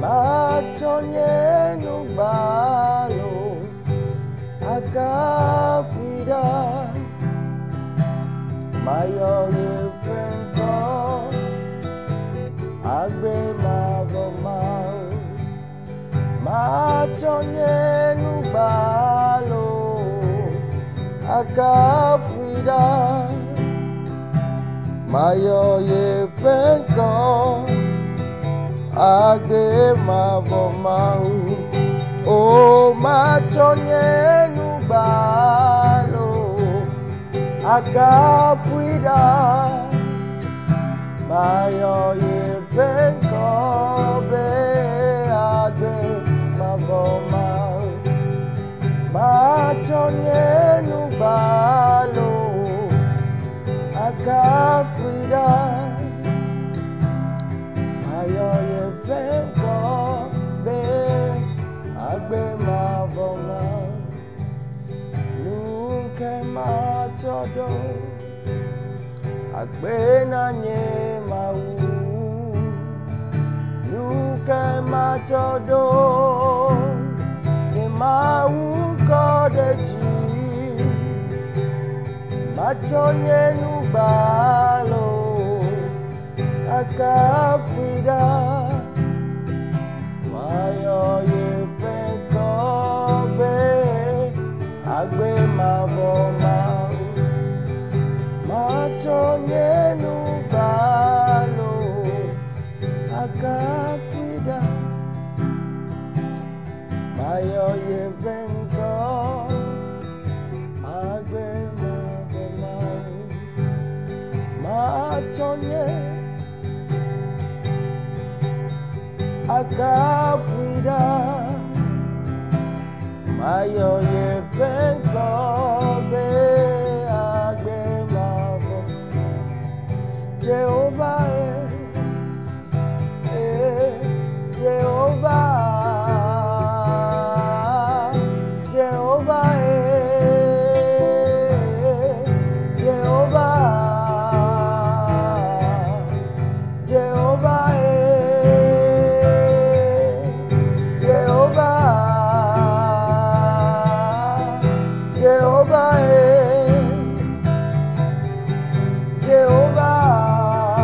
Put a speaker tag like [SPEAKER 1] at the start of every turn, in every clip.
[SPEAKER 1] Matonye nubalo akafida mayo yefenko agbe mavomao. Matonye nubalo akafida mayo yefenko agbe mavomao. O matonye nubalo akafida mayo yefenko be agbe mavomao. Matonye nubalo akafida mayo yefenko be agbe mavomao. Nuke matodo agbe nanye mau. Nuke matodo ni mau kodeji. Matonye nubalo akafida mayo yefenko be agbe mavomao. Matonye nubalo akafida mayo yefenko agbe mavomao. Matonye akafida mayo yefenko be agbe mavomao. Jehovah Jehovah Jehovah Jehovah Jehovah Jehovah Jehovah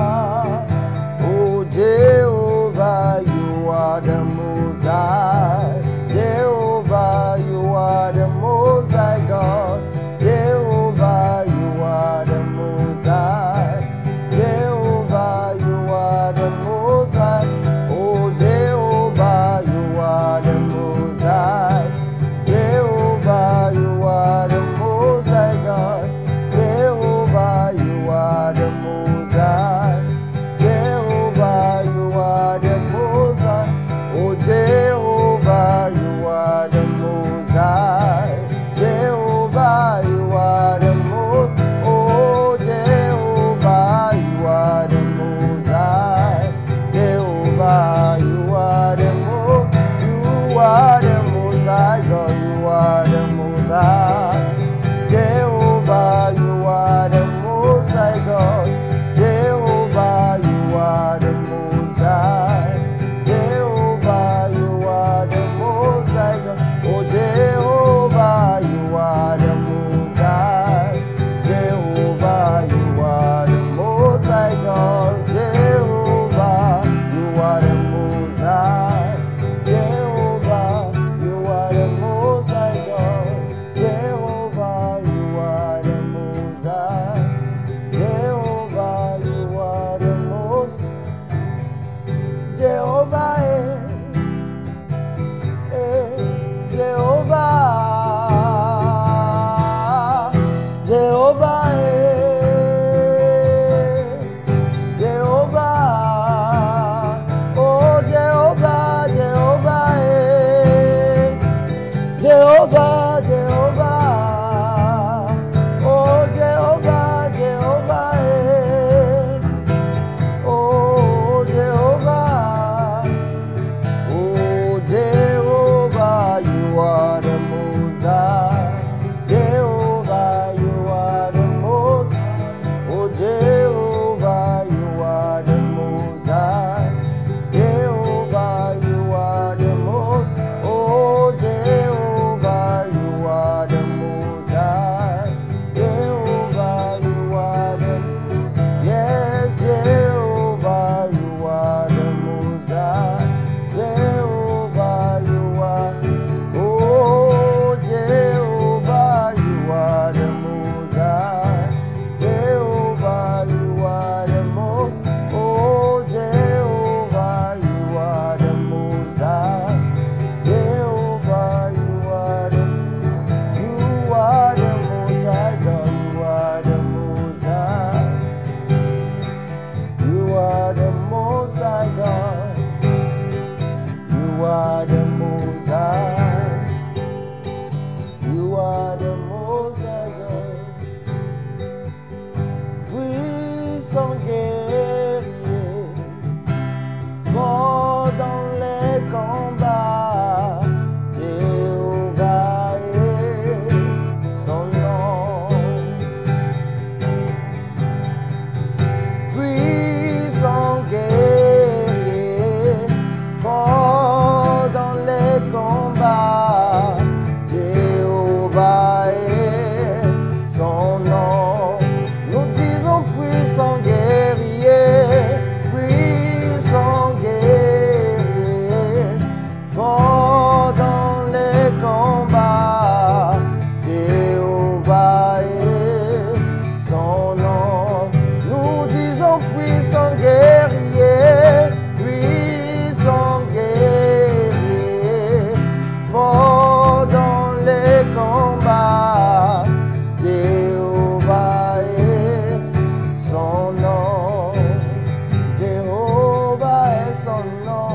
[SPEAKER 1] son nom,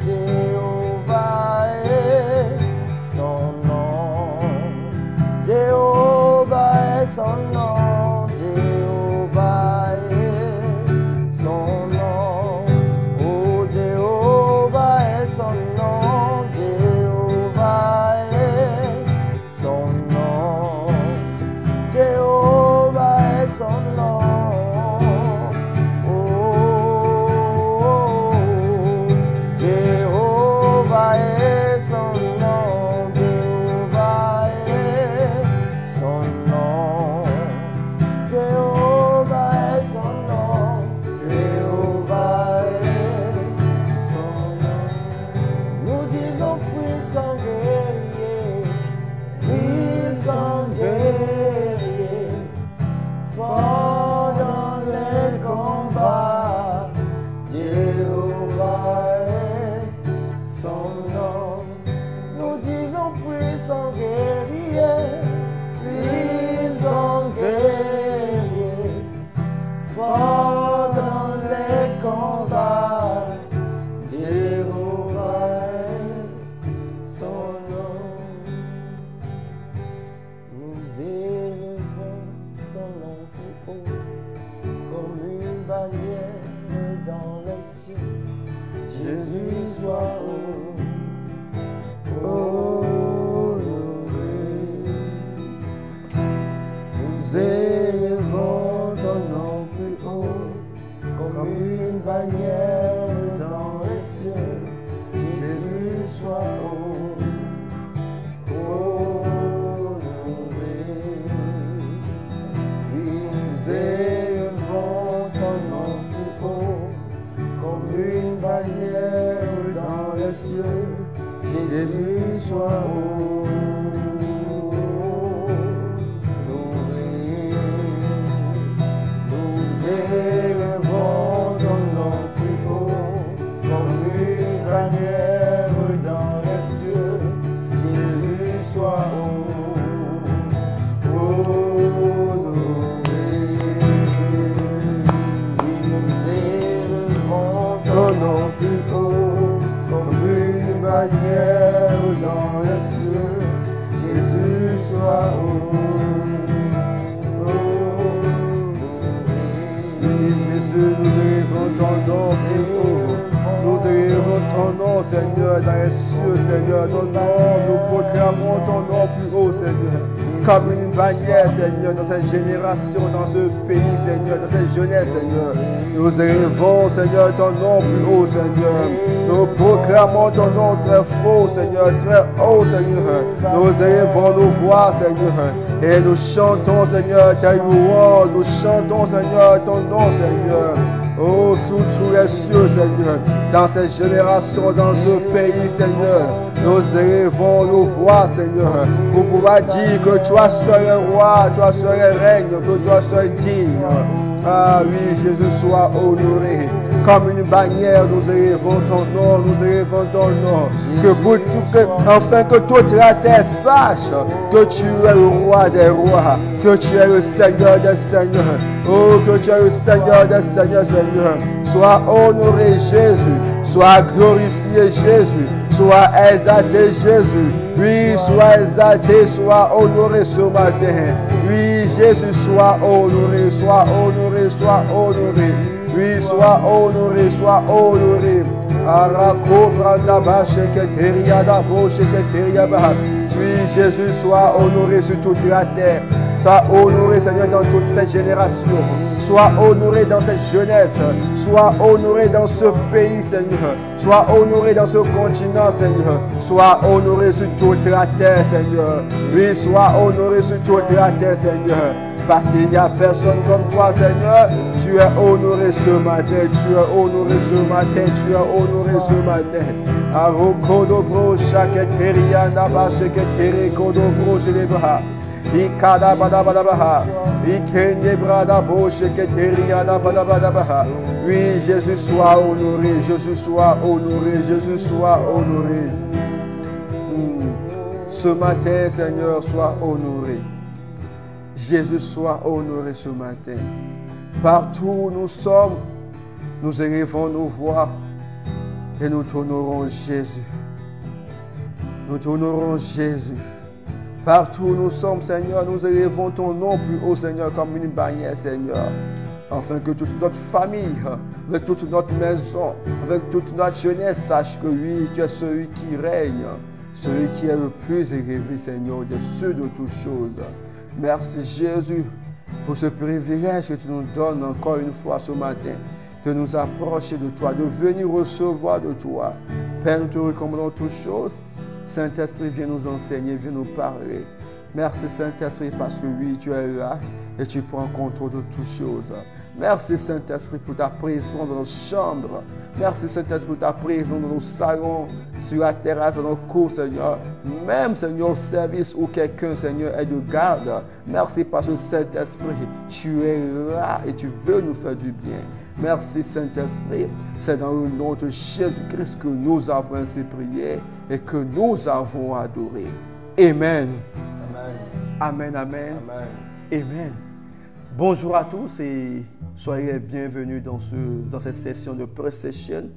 [SPEAKER 1] Jéhovah est son nom, Jéhovah est son nom, Jéhovah est son nom, oh Jéhovah est son nom, Jéhovah est son nom, Jéhovah est son nom.
[SPEAKER 2] Seigneur, dans les cieux, Seigneur, ton nom, nous proclamons ton nom plus haut, Seigneur, comme une bannière, Seigneur, dans cette génération, dans ce pays, Seigneur, dans cette jeunesse, Seigneur. Nous élevons, Seigneur, ton nom plus haut, Seigneur. Nous proclamons ton nom très fort, Seigneur, très haut, Seigneur. Nous élevons nos voix, Seigneur, et nous chantons, Seigneur, ta louange. Nous chantons, Seigneur, ton nom, Seigneur. Oh, sous tous les cieux, Seigneur, dans cette génération, dans ce pays, Seigneur, nous élevons nos voix, Seigneur, pour pouvoir dire que toi seul es roi, toi seul es règne, que toi seul es digne. Ah oui, Jésus soit honoré. Comme une bannière, nous élevons ton nom, nous élevons ton nom. Que pour tout, afin que toute la terre sache que tu es le roi des rois, que tu es le Seigneur des seigneurs. Oh, que tu es le Seigneur des seigneurs, Seigneur. Sois honoré, Jésus. Sois glorifié, Jésus. Sois exalté, Jésus. Oui, sois exalté, sois honoré ce matin. Oui, Jésus, sois honoré, sois honoré, sois honoré. Oui, sois honoré, sois honoré. Arako branda ba sheketeria da bo sheketeria ba. Oui, Jésus, sois honoré sur toute la terre. Sois honoré, Seigneur, dans toute cette génération. Sois honoré dans cette jeunesse. Sois honoré dans ce pays, Seigneur. Sois honoré dans ce continent, Seigneur. Sois honoré sur toute la terre, Seigneur. Oui, sois honoré sur toute la terre, Seigneur. Parce qu'il n'y a personne comme toi, Seigneur. Tu es honoré ce matin. Tu es honoré ce matin. Tu es honoré ce matin. Arokodobro shaketeria naba sheketeri kodobro jelebra. Ikada badabadabaha. Ikende bradabo sheketeria nabadabadabaha. Oui, Jésus soit honoré. Jésus soit honoré. Jésus soit honoré. Ce matin, Seigneur, sois honoré. Jésus soit honoré ce matin. Partout où nous sommes, nous élevons nos voix Et nous t'honorons Jésus. Nous t'honorons Jésus. Partout où nous sommes, Seigneur, nous élevons ton nom plus haut, Seigneur, comme une bannière, Seigneur. Afin que toute notre famille, avec toute notre maison, avec toute notre jeunesse, sache que oui, tu es celui qui règne, celui qui est le plus élevé, Seigneur, au-dessus de toutes choses. Merci Jésus pour ce privilège que tu nous donnes encore une fois ce matin, de nous approcher de toi, de venir recevoir de toi. Père, nous te recommandons toutes choses. Saint-Esprit, viens nous enseigner, viens nous parler. Merci Saint-Esprit parce que oui, tu es là et tu prends contrôle de toutes choses. Merci Saint-Esprit pour ta présence dans nos chambres. Merci Saint-Esprit pour ta présence dans nos salons, sur la terrasse, dans nos cours, Seigneur. Même, Seigneur, au service où quelqu'un, Seigneur, est de garde. Merci parce que Saint-Esprit, tu es là et tu veux nous faire du bien. Merci Saint-Esprit. C'est dans le nom de Jésus-Christ que nous avons ainsi prié et que nous avons adoré. Amen. Amen, amen. Amen. Amen. Bonjour à tous et soyez bienvenus dans cette session de pré-session.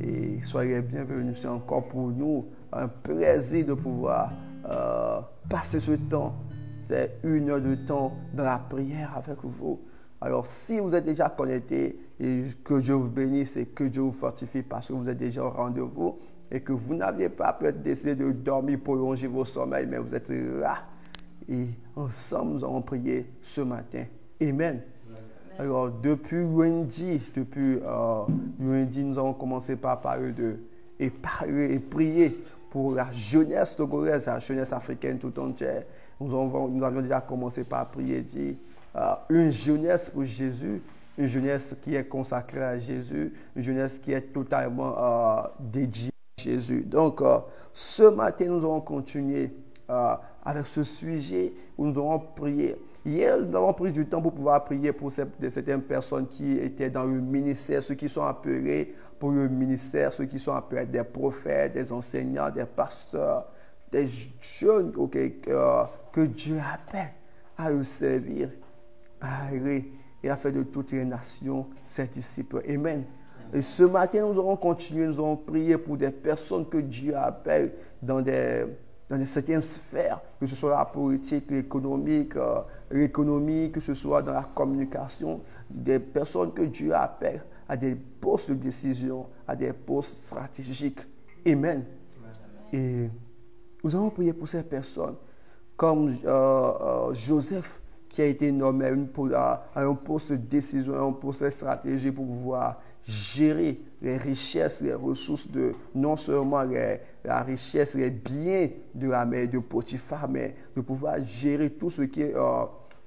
[SPEAKER 2] Et soyez bienvenus. C'est encore pour nous un plaisir de pouvoir passer ce temps. C'est 1 heure de temps dans la prière avec vous. Alors, si vous êtes déjà connectés, et que Dieu vous bénisse et que Dieu vous fortifie parce que vous êtes déjà au rendez-vous et que vous n'aviez pas peut-être décidé de dormir pour prolonger vos sommeils, mais vous êtes là. Et ensemble, nous allons prier ce matin. Amen. Alors, depuis lundi, nous avons commencé par parler et prier pour la jeunesse togolaise, la jeunesse africaine tout entière. Nous avions déjà commencé par prier, dire une jeunesse pour Jésus, une jeunesse qui est consacrée à Jésus, une jeunesse qui est totalement dédiée à Jésus. Donc, ce matin, nous allons continuer avec ce sujet où nous allons prier. Hier, nous avons pris du temps pour pouvoir prier pour certaines personnes qui étaient dans le ministère, ceux qui sont appelés pour le ministère, ceux qui sont appelés des prophètes, des enseignants, des pasteurs, des jeunes que Dieu appelle à le servir, à aller et à faire de toutes les nations ses disciples. Amen. Et ce matin, nous allons continuer, nous allons prier pour des personnes que Dieu appelle dans certaines sphères, que ce soit la politique, l'économie, que ce soit dans la communication, des personnes que Dieu appelle à des postes de décision, à des postes stratégiques. Amen. Et nous allons prier pour ces personnes, comme Joseph, qui a été nommé à un poste de décision, à un poste stratégique pour pouvoir gérer les richesses, les ressources non seulement la richesse, les biens de la mère de Potiphar, mais de pouvoir gérer tout ce qui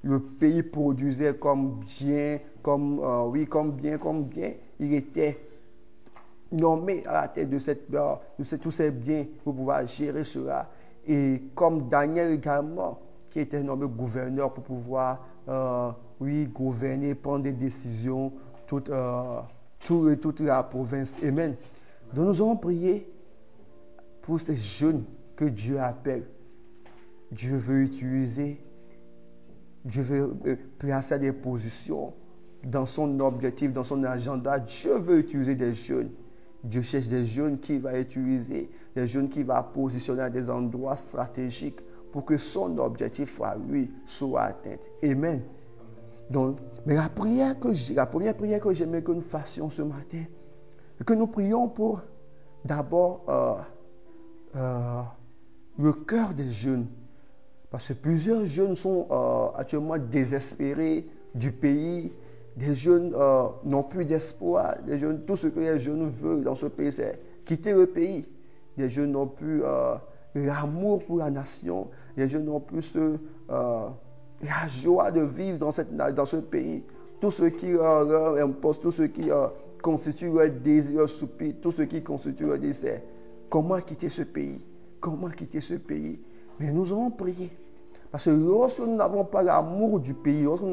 [SPEAKER 2] le pays produisait comme bien, comme bien. Il était nommé à la tête de tous ces biens pour pouvoir gérer cela. Et comme Daniel également, qui était nommé gouverneur pour pouvoir gouverner, prendre des décisions toute la province. Amen. Donc nous allons prier pour ces jeunes que Dieu appelle. Dieu veut utiliser, Dieu veut placer à des positions dans son objectif, dans son agenda. Dieu veut utiliser des jeunes. Dieu cherche des jeunes qu'il va utiliser, des jeunes qu'il va positionner à des endroits stratégiques pour que son objectif à lui soit atteint. Amen. Donc, mais la première prière que j'aimerais que nous fassions ce matin, c'est que nous prions pour d'abord le cœur des jeunes. Parce que plusieurs jeunes sont actuellement désespérés du pays. Des jeunes n'ont plus d'espoir. Des jeunes, tout ce que les jeunes veulent dans ce pays, c'est quitter le pays. Des jeunes n'ont plus l'amour pour la nation. Les jeunes n'ont plus la joie de vivre dans ce pays. Tout ce qui leur impose, tout ce qui constitue leur désir, leur soupir, tout ce qui constitue leur désir. Comment quitter ce pays? Comment quitter ce pays? Mais nous allons prier. Parce que lorsque nous n'avons pas l'amour du pays, nous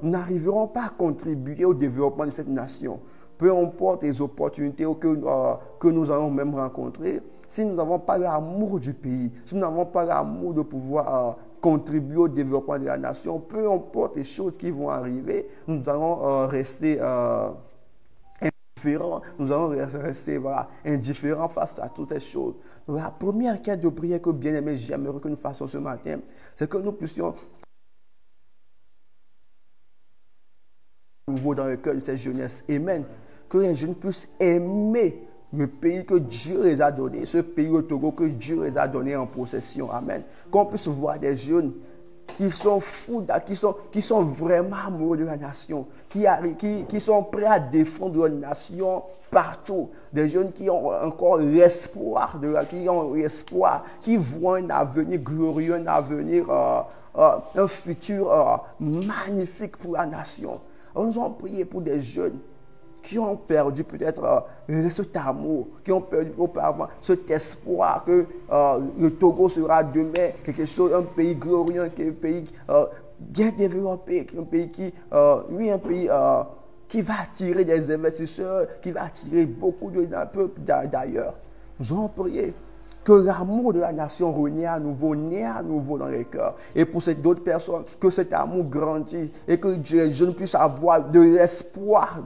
[SPEAKER 2] n'arriverons pas à contribuer au développement de cette nation. Peu importe les opportunités que nous allons même rencontrer, si nous n'avons pas l'amour du pays, si nous n'avons pas l'amour de pouvoir contribuer au développement de la nation. Peu importe les choses qui vont arriver, nous allons rester indifférents. Nous allons rester indifférents face à toutes ces choses. Donc, la première quête de prière que bien-aimé, j'aimerais que nous fassions ce matin, c'est que nous puissions nouveau dans le cœur de cette jeunesse. Amen. Que les jeunes puissent aimer le pays que Dieu les a donné, ce pays au Togo que Dieu les a donné en possession. Amen. Qu'on puisse voir des jeunes qui sont fous, qui sont vraiment amoureux de la nation, qui sont prêts à défendre leur nation partout. Des jeunes qui ont encore l'espoir, qui voient un avenir glorieux, un avenir, un futur magnifique pour la nation. Nous avons prié pour des jeunes qui ont perdu peut-être cet amour, qui ont perdu auparavant cet espoir que le Togo sera demain quelque chose, un pays glorieux, un pays bien développé, un pays qui va attirer des investisseurs, qui va attirer beaucoup de peuples d'ailleurs. Nous avons prié que l'amour de la nation renaît à nouveau dans les cœurs. Et pour ces d'autres personnes, que cet amour grandisse et que les jeunes puissent avoir de l'espoir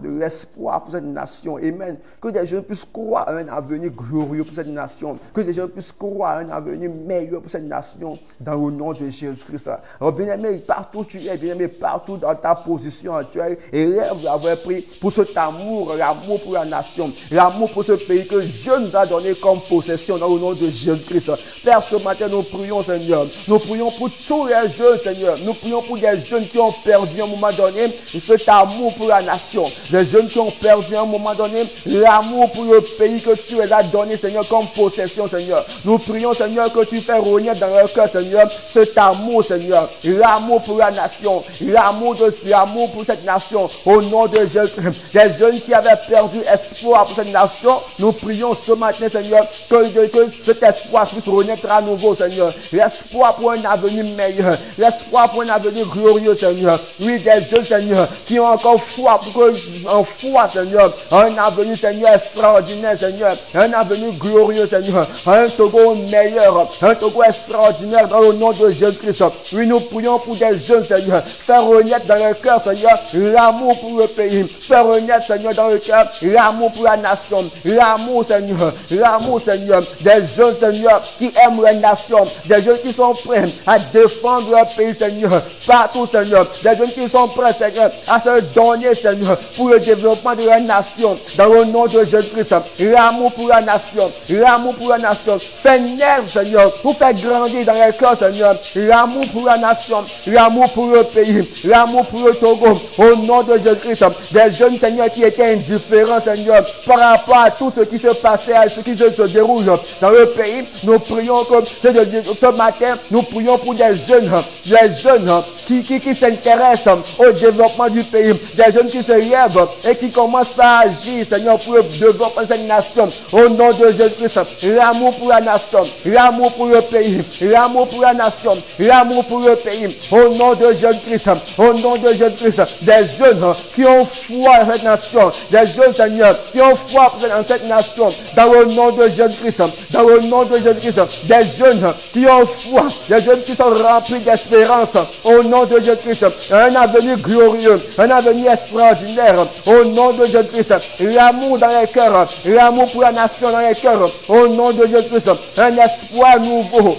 [SPEAKER 2] pour cette nation. Amen. Que les jeunes puissent croire à un avenir glorieux pour cette nation. Que les jeunes puissent croire à un avenir meilleur pour cette nation dans le nom de Jésus-Christ. Alors, bien-aimé, partout où tu es, bien-aimé, partout dans ta position actuelle, élève d'avoir pris pour cet amour, l'amour pour la nation, l'amour pour ce pays que Dieu nous a donné comme possession dans le nom de Jésus-Christ. Père, ce matin, nous prions, Seigneur. Nous prions pour tous les jeunes, Seigneur. Nous prions pour des jeunes qui ont perdu à un moment donné cet amour pour la nation. Les jeunes qui ont perdu à un moment donné l'amour pour le pays que tu les as donné, Seigneur, comme possession, Seigneur. Nous prions, Seigneur, que tu fais renaître dans leur cœur, Seigneur, cet amour, Seigneur. L'amour pour la nation. L'amour pour cette nation. Au nom de Jésus. Les jeunes qui avaient perdu espoir pour cette nation, nous prions ce matin, Seigneur, que cet espoir puisse renaître à nouveau, Seigneur. L'espoir pour un avenir meilleur. L'espoir pour un avenir glorieux, Seigneur. Oui, des jeunes, Seigneur, qui ont encore foi, Seigneur. Un avenir, Seigneur, extraordinaire, Seigneur. Un avenir glorieux, Seigneur. Un Togo meilleur. Un Togo extraordinaire dans le nom de Jésus-Christ. Oui, nous prions pour des jeunes, Seigneur. Faire renaître dans le cœur, Seigneur, l'amour pour le pays. Faire renaître, Seigneur, dans le cœur, l'amour pour la nation. L'amour, Seigneur. L'amour, Seigneur. Des jeunes, Seigneur, qui aiment la nation. Des jeunes qui sont prêts à défendre leur pays, Seigneur. Partout, Seigneur. Des jeunes qui sont prêts, Seigneur, à se donner, Seigneur, pour le développement de la nation. Dans le nom de Jésus-Christ. L'amour pour la nation. L'amour pour la nation. Fais naître, Seigneur. Vous faites grandir dans les cœurs, Seigneur. L'amour pour la nation. L'amour pour le pays. L'amour pour le Togo. Au nom de Jésus-Christ. Des jeunes, Seigneur, qui étaient indifférents, Seigneur, par rapport à tout ce qui se passait, à ce qui se déroule dans le pays. Nous prions que ce matin, nous prions pour des jeunes qui s'intéressent au développement du pays. Des jeunes qui se lèvent et qui commencent à agir, Seigneur, pour le développement de cette nation. Au nom de Jésus-Christ, l'amour pour la nation, l'amour pour le pays, l'amour pour la nation, l'amour pour le pays. Au nom de Jésus-Christ, au nom de Jésus-Christ, des jeunes qui ont foi dans cette nation, des jeunes, Seigneur, qui ont foi dans cette nation, dans le nom de Jésus-Christ, dans le nom de Jésus-Christ, des jeunes qui ont foi, des jeunes qui sont remplis d'espérance, au nom de Jésus-Christ, un avenir glorieux, un avenir extraordinaire, au nom de Jésus-Christ, l'amour dans les cœurs, l'amour pour la nation dans les cœurs, au nom de Jésus-Christ, un espoir nouveau,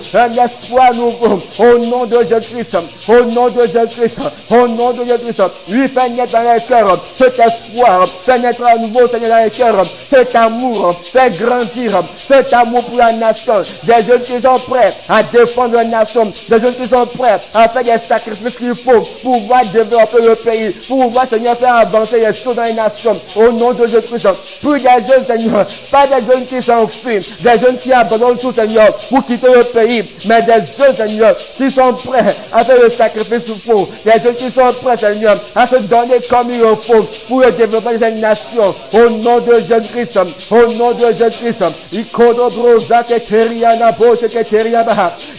[SPEAKER 2] au nom de Jésus-Christ, au nom de Jésus-Christ, au nom de Jésus-Christ, lui fait naître dans les cœurs cet espoir, fait naître à nouveau, Seigneur, dans les cœurs, cet amour, fait grandir cet amour pour la nation, des jeunes qui sont prêts à défendre la nation, des jeunes qui sont prêts à faire des sacrifices qu'il faut pour pouvoir développer le pays, pour pouvoir, Seigneur, faire avancer les choses dans les nations, au nom de Jésus-Christ. Plus des jeunes, Seigneur, pas des jeunes qui s'enfuient, des jeunes qui abandonnent tout, Seigneur, pour quitter le pays, mais des jeunes, Seigneur, qui sont prêts à faire le sacrifice qu'il faut, des jeunes qui sont prêts, Seigneur, à se donner comme il le faut pour le développement de cette nation, au nom de Jésus-Christ, au nom de Jésus-Christ.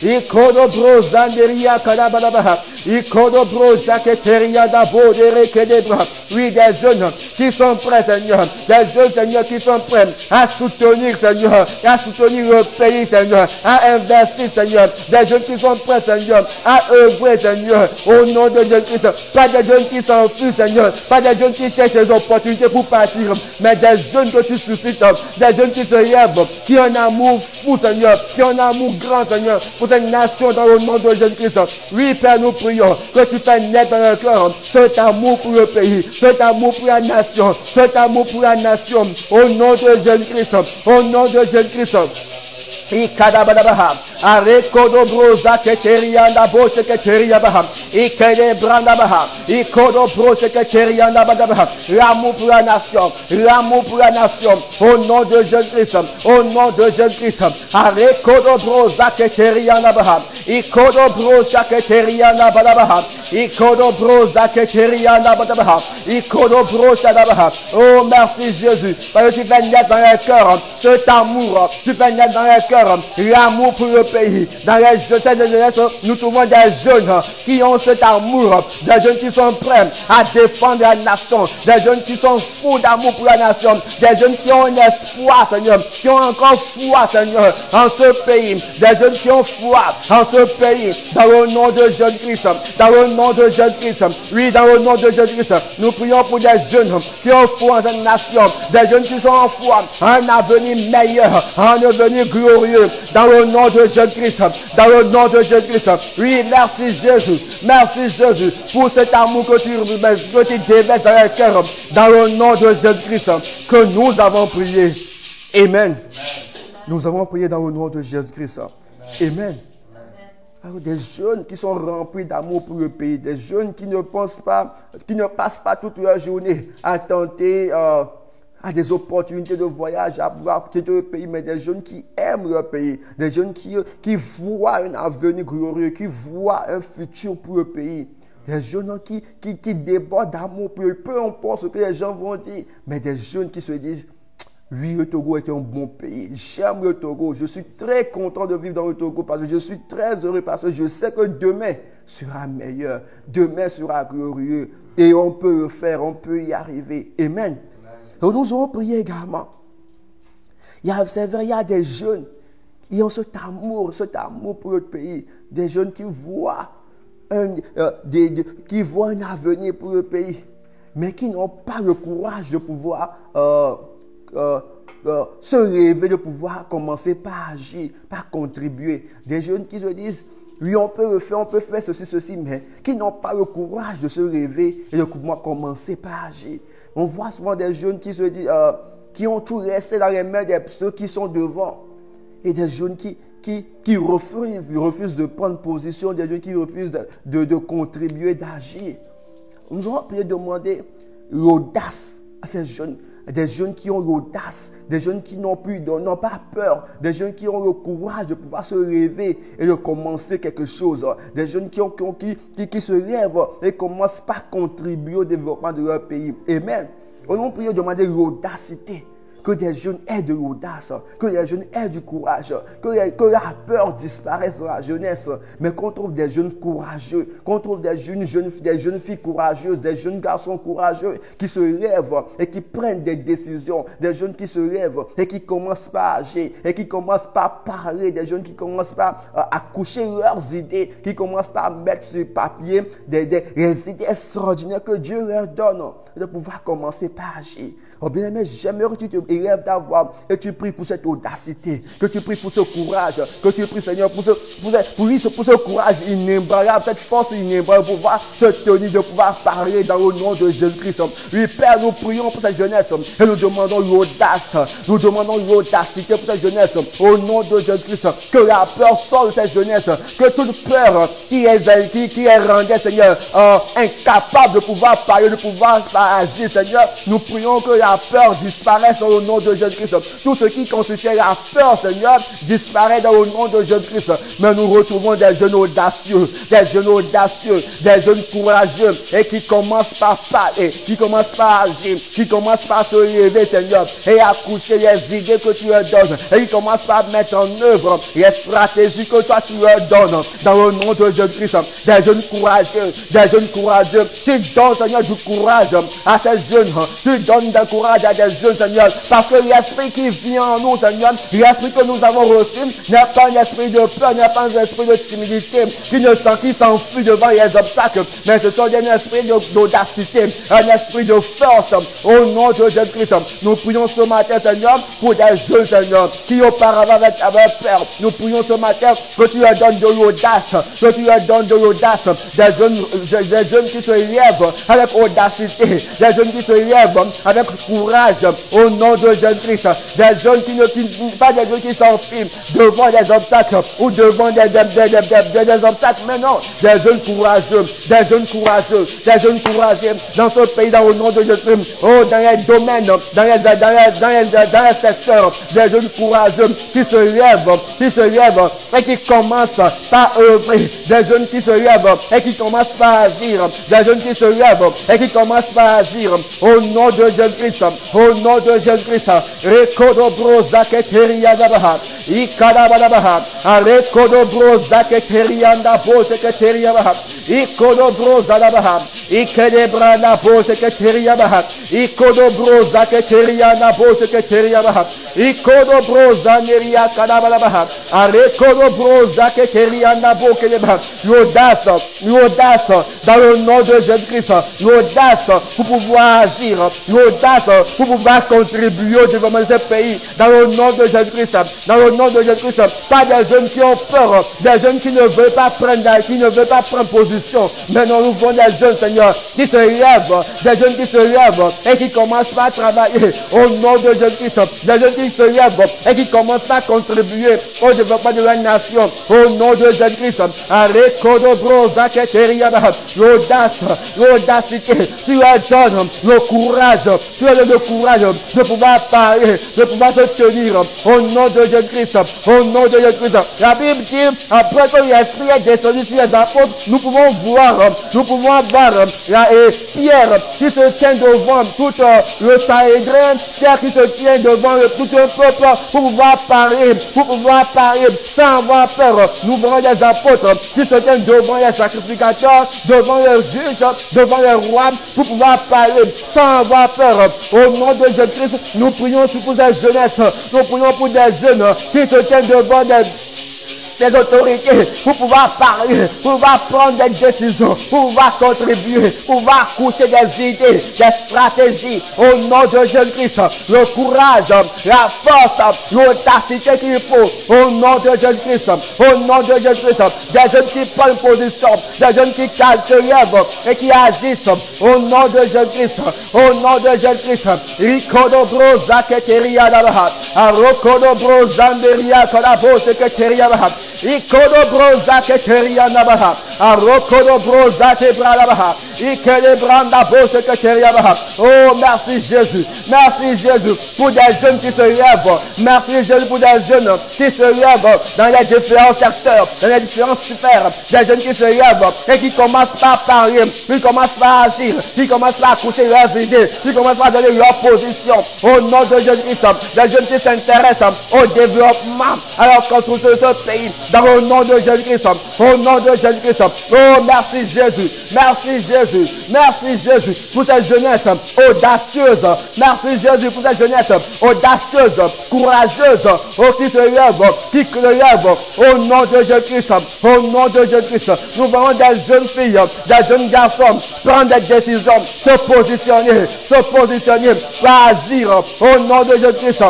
[SPEAKER 2] Ikodobro zanderia kadabadabaha. Ikodobro jaketeria d'abo de rekedebra. Oui, des jeunes qui sont prêts, Seigneur. Des jeunes, Seigneur, qui sont prêts à soutenir, Seigneur. À soutenir le pays, Seigneur. À investir, Seigneur. Des jeunes qui sont prêts, Seigneur, à œuvrer, Seigneur. Au nom de Jésus-Christ. Pas des jeunes qui s'enfuient, Seigneur. Pas des jeunes qui cherchent des opportunités pour partir. Mais des jeunes que tu suscites. Des jeunes qui se lèvent. Qui ont un amour fou, Seigneur. Qui ont un amour grand, Seigneur. Pour cette nation dans le nom de Jésus-Christ. Oui, Père, nous prions que tu fais naître dans le cœur cet amour pour le pays. Cet amour pour la nation. Cet amour pour la nation. Au nom de Jésus-Christ. Au nom de Jésus-Christ. Ikadabadabaha, Arekodobroza Keterianda Boshe Keteriabaha, Ikedebrandabaha, Ikodobroche Keterianda Badabaha, l'amour pour la nation, l'amour pour la nation, au nom de Jésus-Christ, au nom de Jésus-Christ, Arekodobroza Keterianda Baha, Ikodobrocha Keterianda Badabaha, Ikodobroza Keterianda Badabaha, Ikodobrocha Dabaha. Oh, merci Jésus, parce que tu fais naître dans les cœurs cet amour, tu fais naître dans les cœurs l'amour pour le pays. Dans les jeunesse, nous trouvons des jeunes qui ont cet amour, des jeunes qui sont prêts à défendre la nation, des jeunes qui sont fous d'amour pour la nation, des jeunes qui ont un espoir, Seigneur, qui ont encore foi, Seigneur, en ce pays, des jeunes qui ont foi en ce pays, dans le nom de Jésus-Christ, dans le nom de Jésus-Christ, oui, dans le nom de Jésus-Christ, nous prions pour des jeunes qui ont foi en cette nation, des jeunes qui sont en foi, un avenir meilleur, un avenir glorieux, dans le nom de Jésus-Christ, dans le nom de Jésus-Christ. Oui, merci Jésus, pour cet amour que tu déverses dans le cœur, dans le nom de Jésus-Christ, que nous avons prié. Amen. Nous avons prié dans le nom de Jésus-Christ. Amen. Alors, des jeunes qui sont remplis d'amour pour le pays, des jeunes qui ne pensent pas, qui ne passent pas toute leur journée à tenter à des opportunités de voyage, à pouvoir quitter le pays, mais des jeunes qui aiment leur pays, des jeunes qui voient un avenir glorieux, qui voient un futur pour le pays, des jeunes qui débordent d'amour pour eux, peu importe ce que les gens vont dire, mais des jeunes qui se disent, oui, le Togo est un bon pays, j'aime le Togo, je suis très content de vivre dans le Togo parce que je suis très heureux parce que je sais que demain sera meilleur, demain sera glorieux et on peut le faire, on peut y arriver. Amen. Donc nous allons prier également. C'est vrai, il y a des jeunes qui ont cet amour pour le pays. Des jeunes qui voient un avenir pour le pays, mais qui n'ont pas le courage de pouvoir se rêver, de pouvoir commencer par agir, par contribuer. Des jeunes qui se disent, oui, on peut le faire, on peut faire ceci, mais qui n'ont pas le courage de se rêver et de pouvoir commencer par agir. On voit souvent des jeunes qui se disent, qui ont tout laissé dans les mains de ceux qui sont devant. Et des jeunes qui refusent de prendre position, des jeunes qui refusent de contribuer, d'agir. Nous allons demander l'audace à ces jeunes. Des jeunes qui ont l'audace, des jeunes qui n'ont pas peur, des jeunes qui ont le courage de pouvoir se lever et de commencer quelque chose, des jeunes qui se lèvent et commencent par contribuer au développement de leur pays. Amen. On peut demander l'audacité. Que des jeunes aient de l'audace, que les jeunes aient du courage, que la peur disparaisse dans la jeunesse, mais qu'on trouve des jeunes courageux, qu'on trouve des jeunes filles courageuses, des jeunes garçons courageux qui se lèvent et qui prennent des décisions, des jeunes qui se lèvent et qui commencent par agir, et qui commencent par parler, des jeunes qui commencent par accoucher leurs idées, qui commencent par mettre sur papier les idées extraordinaires que Dieu leur donne, de pouvoir commencer par agir. Oh bien aimé, j'aimerais que tu te élèves d'avoir et tu pries pour cette audacité, que tu pries pour ce courage, que tu pries Seigneur pour ce courage inébranlable, cette force inébranlable de pouvoir se tenir, de pouvoir parler dans le nom de Jésus-Christ. Oui Père, nous prions pour cette jeunesse et nous demandons l'audace, nous demandons l'audacité pour cette jeunesse au nom de Jésus-Christ, que la peur sorte de cette jeunesse, que toute peur qui est rendue Seigneur incapable de pouvoir parler, de pouvoir agir Seigneur, nous prions que la peur disparaisse au nom de Jésus-Christ. Tout ce qui constituait la peur, Seigneur, disparaît dans le nom de Jésus-Christ. Mais nous retrouvons des jeunes audacieux, des jeunes courageux et qui commencent par parler, qui commencent par agir, qui commencent par se lever, Seigneur, et accoucher les idées que tu leur donnes, et qui commencent par mettre en œuvre les stratégies que toi tu leur donnes dans le nom de Jésus-Christ. Des jeunes courageux, tu donnes, Seigneur, du courage à ces jeunes, tu donnes du courage à des jeunes, Seigneur, parce que l'esprit qui vient en nous, Seigneur, l'esprit que nous avons reçu n'est pas un esprit de peur, n'est pas un esprit de timidité, qui s'enfuit devant les obstacles, mais ce sont des esprits d'audacité, un esprit de force, au nom de Jésus-Christ. Nous prions ce matin, Seigneur, pour des jeunes, Seigneur, qui auparavant avaient peur. Nous prions ce matin que tu leur donnes de l'audace, des jeunes qui se lèvent avec audacité, des jeunes qui se lèvent avec courage, au nom de Jésus-Christ, des jeunes pas des jeunes qui s'enfuient devant des obstacles ou devant des obstacles, mais non, des jeunes courageux dans ce pays, dans le nom de Jésus-Christ, oh, dans les domaines, dans les secteurs, des jeunes courageux qui se lèvent et qui commencent par œuvrer, des jeunes qui se lèvent et qui commencent par agir, des jeunes qui se lèvent et qui commencent par agir, au nom de Jésus-Christ, Rekodo broza keteria dabaha, ikada badabaha, rekodo broza keteria ndabo seketeria baha, ikodo broza dabaha, ikede branda bo seketeria baha, ikodo broza keteria ndabo seketeria baha, ikodo broza neria kada badabaha, rekodo broza keteria ndabo kedebaha. L'audace dans le nom de Jésus-Christ, l'audace pour pouvoir agir, l'audace pour pouvoir contribuer au développement de ce pays, dans le nom de Jésus-Christ, pas des jeunes qui ont peur, des jeunes qui ne veulent pas prendre position, mais non, nous voulons des jeunes, Seigneur, qui se lèvent, des jeunes qui se lèvent et qui commencent par travailler au nom de Jésus-Christ, des jeunes qui se lèvent et qui commencent à contribuer au développement de la nation, au nom de Jésus-Christ. L'audacité, tu leur donnes le courage, de pouvoir parler, de pouvoir se tenir au nom de Jésus-Christ, La Bible dit, après que l'Esprit est descendu sur les apôtres, nous pouvons voir Pierre qui se tient devant tout le Sanhédrin, Pierre qui se tient devant tout un peuple pour pouvoir parler sans avoir peur. Nous voyons des apôtres qui se tiennent devant les sacrificateurs, devant les juges, devant les rois, pour pouvoir parler sans avoir peur. Au nom de Jésus-Christ, nous prions pour des jeunesses, nous prions pour des jeunes qui se tiennent devant des autorités pour pouvoir parler, pour pouvoir prendre des décisions, pour pouvoir contribuer, pour pouvoir coucher des idées, des stratégies au nom de Jésus-Christ. Le courage, la force, l'audacité qu'il faut au nom de Jésus-Christ. Des jeunes qui prennent position, des jeunes qui se lèvent et qui agissent au nom de Jésus-Christ. Rikodo broza keteria dabaha, arokodo broza nderia kodabo seketeria baha. Ikodo broza keteria nabaha, arokodo broza tebra baha, ikele branda bo seketeria baha. Oh, merci Jésus pour des jeunes qui se lèvent. Merci Jésus pour des jeunes qui se lèvent dans les différents secteurs, dans les différentes sphères. Des jeunes qui se lèvent et qui commencent par parler, qui commencent par agir, qui commencent par coucher leurs idées, qui commencent par donner leur position. Au nom de Jésus-Christ, des jeunes qui s'intéressent au développement, à la construction de ce pays. Dans le nom de Jésus-Christ, au nom de Jésus-Christ. Oh, merci Jésus pour cette jeunesse audacieuse. Merci Jésus pour cette jeunesse audacieuse, courageuse, qui se lève, au nom de Jésus-Christ. Nous voyons des jeunes filles, des jeunes garçons prendre des décisions, se positionner, pour agir au nom de Jésus-Christ.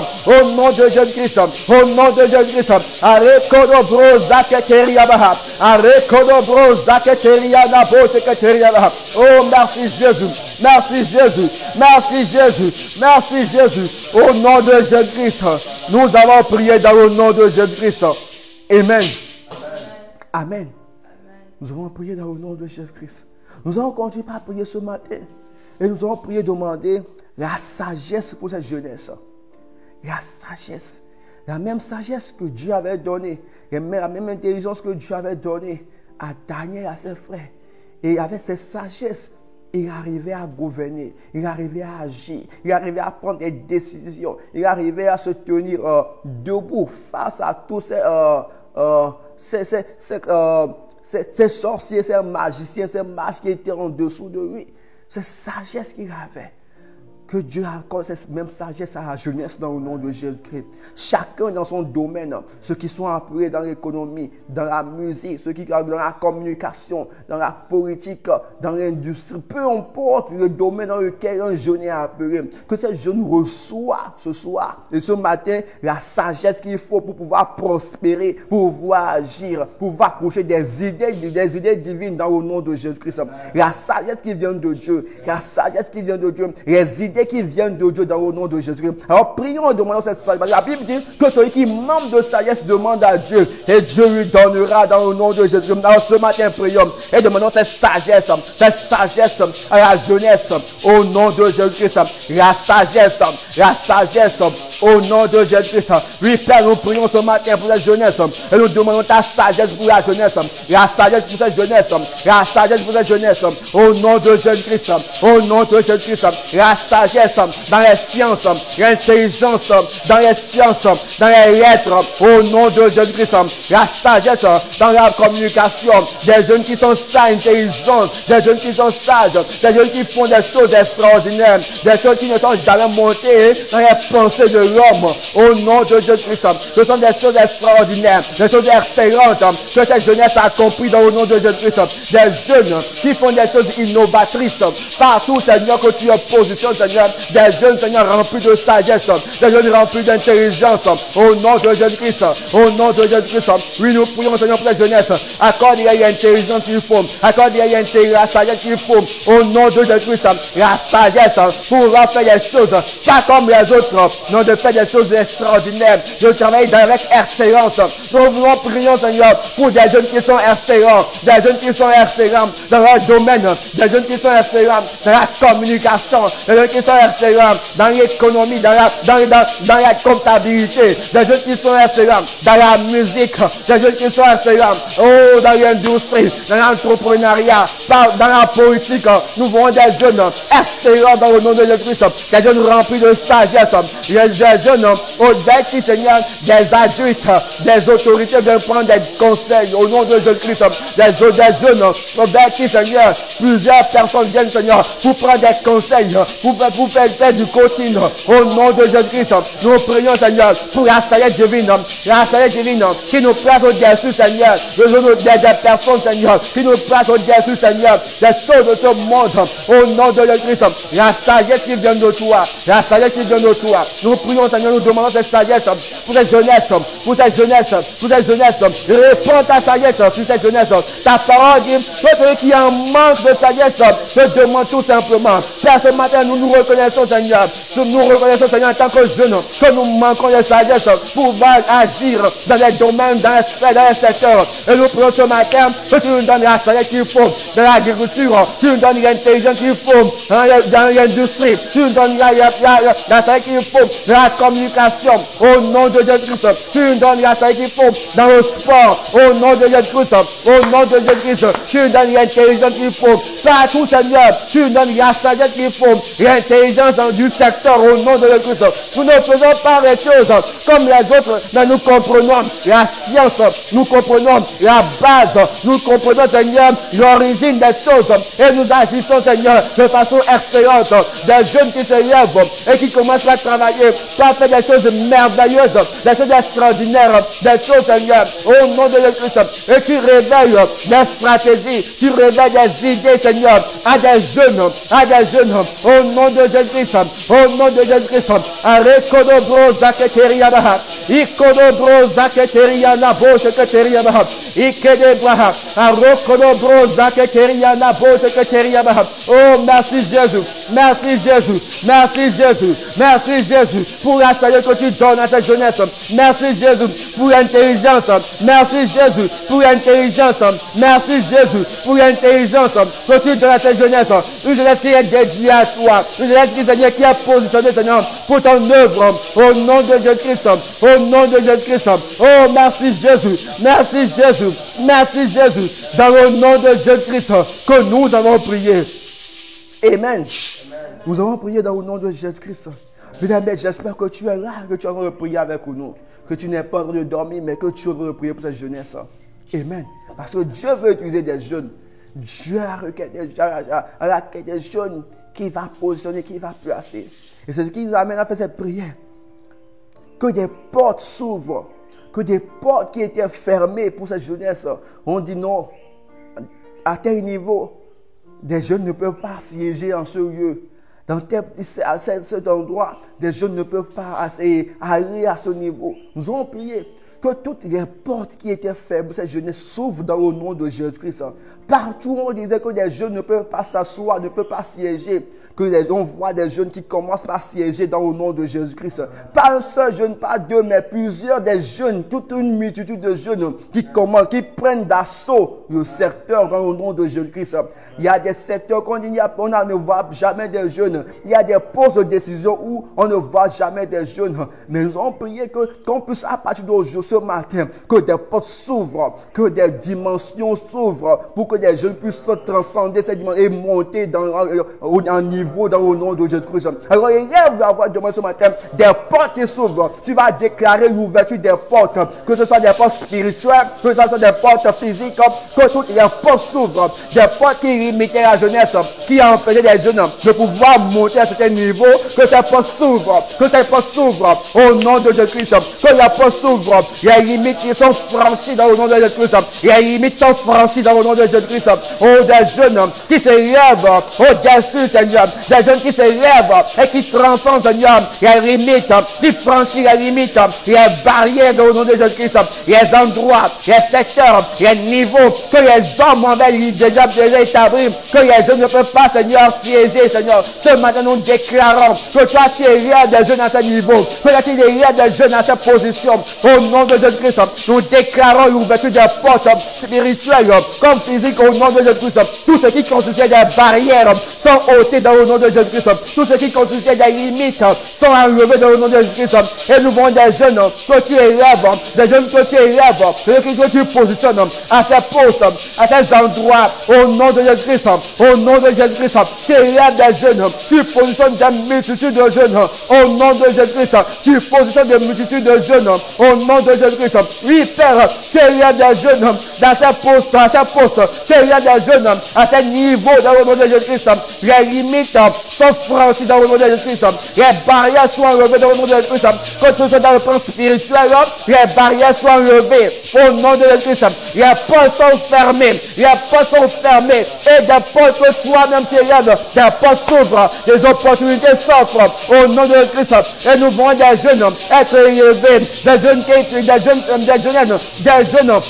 [SPEAKER 2] Arekodo broza keteria baha, arekodo broza keteria na bo seketeria baha. Oh, merci Jésus. Au nom de Jésus-Christ, nous allons prier dans le nom de Jésus-Christ. Amen. Nous allons prier dans le nom de Jésus-Christ. Nous allons continuer à prier ce matin. Et nous allons prier, demander la sagesse pour cette jeunesse.
[SPEAKER 1] la sagesse. La même sagesse que Dieu avait donnée, la même intelligence que Dieu avait donnée à Daniel, à ses frères. Et avec cette sagesse, il arrivait à gouverner, il arrivait à agir, il arrivait à prendre des décisions, il arrivait à se tenir debout face à tous ces sorciers, ces magiciens, ces mages qui étaient en dessous de lui. Cette sagesse qu'il avait. Que Dieu accorde cette même sagesse à la jeunesse dans le nom de Jésus-Christ. Chacun dans son domaine, ceux qui sont appelés dans l'économie, dans la musique, ceux qui sont dans la communication, dans la politique, dans l'industrie, peu importe le domaine dans lequel un jeune est appelé, que ce jeune reçoit ce soir et ce matin la sagesse qu'il faut pour pouvoir prospérer, pour pouvoir agir, pour pouvoir coucher des idées divines dans le nom de Jésus-Christ. La sagesse qui vient de Dieu, la sagesse qui vient de Dieu, les idées qui viennent de Dieu dans le nom de Jésus-Christ. Alors prions et demandons cette sagesse. La Bible dit que celui qui manque de sagesse demande à Dieu et Dieu lui donnera dans le nom de Jésus-Christ. Alors ce matin prions et demandons cette sagesse à la jeunesse au nom de Jésus-Christ. La sagesse au nom de Jésus-Christ. Oui Père, nous prions ce matin pour la jeunesse et nous demandons ta sagesse pour la jeunesse. La sagesse pour cette jeunesse. La sagesse pour cette jeunesse au nom de Jésus-Christ. Au nom de Jésus-Christ. La sagesse dans les sciences, l'intelligence dans les sciences, dans les lettres, au nom de Jésus-Christ. La sagesse dans la communication, des jeunes qui sont sages, intelligents, des jeunes qui sont sages, des jeunes qui font des choses extraordinaires, des choses qui ne sont jamais montées dans les pensées de l'homme, au nom de Jésus-Christ. Ce sont des choses extraordinaires, des choses excellentes que cette jeunesse a compris dans le nom de Jésus-Christ. Des jeunes qui font des choses innovatrices partout, Seigneur, que tu es position, Seigneur. Des jeunes, Seigneur, remplis de sagesse, des jeunes remplis d'intelligence, au nom de Jésus-Christ, au nom de Jésus-Christ. Oui, nous prions, Seigneur, pour la jeunesse. Accorde-lui l'intelligence qu'il faut, accorde-lui la sagesse qu'il faut, au nom de Jésus-Christ. La sagesse pour pouvoir faire des choses, pas comme les autres, non, de faire des choses extraordinaires, de travailler avec excellence. Nous voulons prier, Seigneur, pour des jeunes qui sont excellents, des jeunes qui sont excellents dans leur domaine, des jeunes qui sont excellents dans la communication, des jeunes qui sont excellents dans l'économie, dans la comptabilité, des jeunes qui sont excellents dans la musique, des jeunes qui sont excellents dans l'industrie, dans l'entrepreneuriat, dans la politique. Nous voulons des jeunes excellents dans le nom de Jésus-Christ, des jeunes remplis de sagesse, des jeunes au-dessus, Seigneur, des adultes, des autorités viennent prendre des conseils au nom de Jésus-Christ, des jeunes au-dessus, Seigneur, plusieurs personnes viennent, Seigneur, pour prendre des conseils, pour faire du coaching au nom de Jésus-Christ. Nous prions, Seigneur, pour la sagesse divine qui nous place au-dessus, Seigneur, des personnes, Seigneur, qui nous place au-dessus, Seigneur, des choses de ce monde au nom de Jésus-Christ. La sagesse qui vient de toi, la sagesse qui vient de toi. Nous prions, Seigneur, nous demandons cette sagesse pour cette jeunesse, pour cette jeunesse, pour cette jeunesse. Réponds ta sagesse sur cette jeunesse. Ta parole dit que celui qui en manque de sagesse te demande tout simplement. Père, ce matin, nous nous reconnaissons, Seigneur. Nous reconnaissons, Seigneur, en tant que jeunes, que nous manquons de sagesse pour pouvoir agir dans les domaines, dans les sphères, dans les secteurs. Et nous prions ce matin que tu nous donnes la sagesse qu'il faut dans l'agriculture, tu nous donnes l'intelligence qu'il faut dans l'industrie, tu nous donnes la sagesse qu'il faut dans la communication, au nom de Jésus-Christ. Tu nous donnes la sagesse qu'il faut dans le sport, au nom de Jésus-Christ. Au nom de Jésus-Christ, tu nous donnes l'intelligence qu'il faut partout, Seigneur. Tu nous donnes la sagesse qu'il faut, l'intelligence du secteur, au nom de Jésus-Christ. Nous ne faisons pas les choses comme les autres, mais nous comprenons la science, nous comprenons la base, nous comprenons, Seigneur, l'origine des choses et nous agissons, Seigneur, de façon excellente. Des jeunes qui se lèvent et qui commencent à travailler, à faire des choses merveilleuses, des choses extraordinaires, des choses, Seigneur, au nom de Jésus-Christ. Et tu réveilles des stratégies, tu réveilles des idées, Seigneur, à des jeunes, au nom de Jésus-Christ, au nom de Jésus-Christ. Arekodobro zaketeriaba, Ikodobro zaketeria na bo seketeria ba. Ikedebra. Arokodobro zaketeria na bo seketeria ba. Oh, merci Jésus. Merci Jésus. Merci Jésus. Merci Jésus pour la sagesse que tu donnes à ta jeunesse. Merci Jésus pour l'intelligence. Merci Jésus pour l'intelligence. Merci Jésus pour l'intelligence que tu donnes à ta jeunesse. Une jeunesse qui est dédiée à toi. Une jeunesse qui est positionnée, Seigneur, pour ton œuvre. Au nom de Jésus-Christ. Au nom de Jésus-Christ. Oh, merci Jésus. Merci Jésus. Merci Jésus. Dans le nom de Jésus-Christ que nous avons prié. Amen. Nous avons prié dans le nom de Jésus-Christ. Bien-aimé, j'espère que tu es là, que tu es en train de prier avec nous. Que tu n'es pas en train de dormir, mais que tu es en train de prier pour cette jeunesse. Amen. Parce que Dieu veut utiliser des jeunes. Dieu a la quête des jeunes qui va positionner, qui va placer. Et c'est ce qui nous amène à faire cette prière. Que des portes s'ouvrent. Que des portes qui étaient fermées pour cette jeunesse. On dit non. À tel niveau, des jeunes ne peuvent pas siéger en ce lieu. À cet endroit, des jeunes ne peuvent pas aller à ce niveau. Nous avons prié que toutes les portes qui étaient fermées pour cette jeunesse s'ouvrent dans le nom de Jésus-Christ. Partout, on disait que des jeunes ne peuvent pas s'asseoir, ne peuvent pas siéger. On voit des jeunes qui commencent par siéger dans le nom de Jésus-Christ. Pas un seul jeune, pas deux, mais plusieurs des jeunes, toute une multitude de jeunes qui commencent, qui prennent d'assaut le secteur dans le nom de Jésus-Christ. Il y a des secteurs qu'on ne voit jamais des jeunes. Il y a des postes de décision où on ne voit jamais des jeunes. Mais nous avons prié qu'on puisse à partir d'aujourd'hui, ce matin, que des portes s'ouvrent, que des dimensions s'ouvrent pour que des jeunes puissent se transcender ces dimensions et monter en niveau dans le nom de Jésus-Christ. Alors, élève la voix de moi ce matin, des portes qui s'ouvrent. Tu vas déclarer l'ouverture des portes, que ce soit des portes spirituelles, que ce soit des portes physiques, que toutes les portes s'ouvrent. Des portes qui limitaient la jeunesse, qui empêchaient les jeunes de pouvoir monter à certain niveau, que ces portes s'ouvrent, que ces portes s'ouvrent au nom de Jésus-Christ, que les portes s'ouvrent. Les limites qui sont franchies dans le nom de Jésus-Christ. Les limites sont franchies dans le nom de Jésus-Christ. Oh, des jeunes qui se lèvent au-dessus, Seigneur. Des jeunes qui se lèvent et qui transcendent, Seigneur, les limites, qui franchissent les limites, les barrières dans le nom de Jésus-Christ, les endroits, les secteurs, les niveaux que les hommes avaient déjà établis, que les jeunes ne peuvent pas, Seigneur, siéger, Seigneur. Ce matin, nous déclarons que toi, tu es là des jeunes à ce niveau, que toi, tu es là des jeunes à cette position. Au nom de Jésus-Christ, nous déclarons l'ouverture des portes spirituelles comme physiques au nom de Jésus-Christ. Tout ce qui constitue des barrières sont ôtés dans le nom de Jésus-Christ. Tout ce qui constitue des limites sont enlevés dans le nom de Jésus-Christ. Et nous voyons des jeunes que tu élèves, des jeunes que tu élèves, que tu positionnes à ces postes, à ces endroits, au nom de Jésus-Christ. Au nom de Jésus-Christ, tu élèves des jeunes, tu positionnes des multitudes de jeunes, au nom de Jésus-Christ. Tu positionnes des multitudes de jeunes, au nom de Jésus-Christ. Oui, Père, tu élèves des jeunes dans ces postes, tu élèves des jeunes à ces niveaux dans le nom de Jésus-Christ. Les limites sont franchies dans le nom de Jésus-Christ. Les barrières sont enlevées dans le nom de Jésus-Christ. Que ce soit dans le plan spirituel, les barrières sont enlevées au nom de Jésus-Christ. Les portes sont fermées. Les portes sont fermées. Et des portes que toi-même tu élèves, des portes s'ouvrent. Des opportunités s'offrent au nom de Jésus-Christ. Et nous voyons des jeunes être élevés. Des jeunes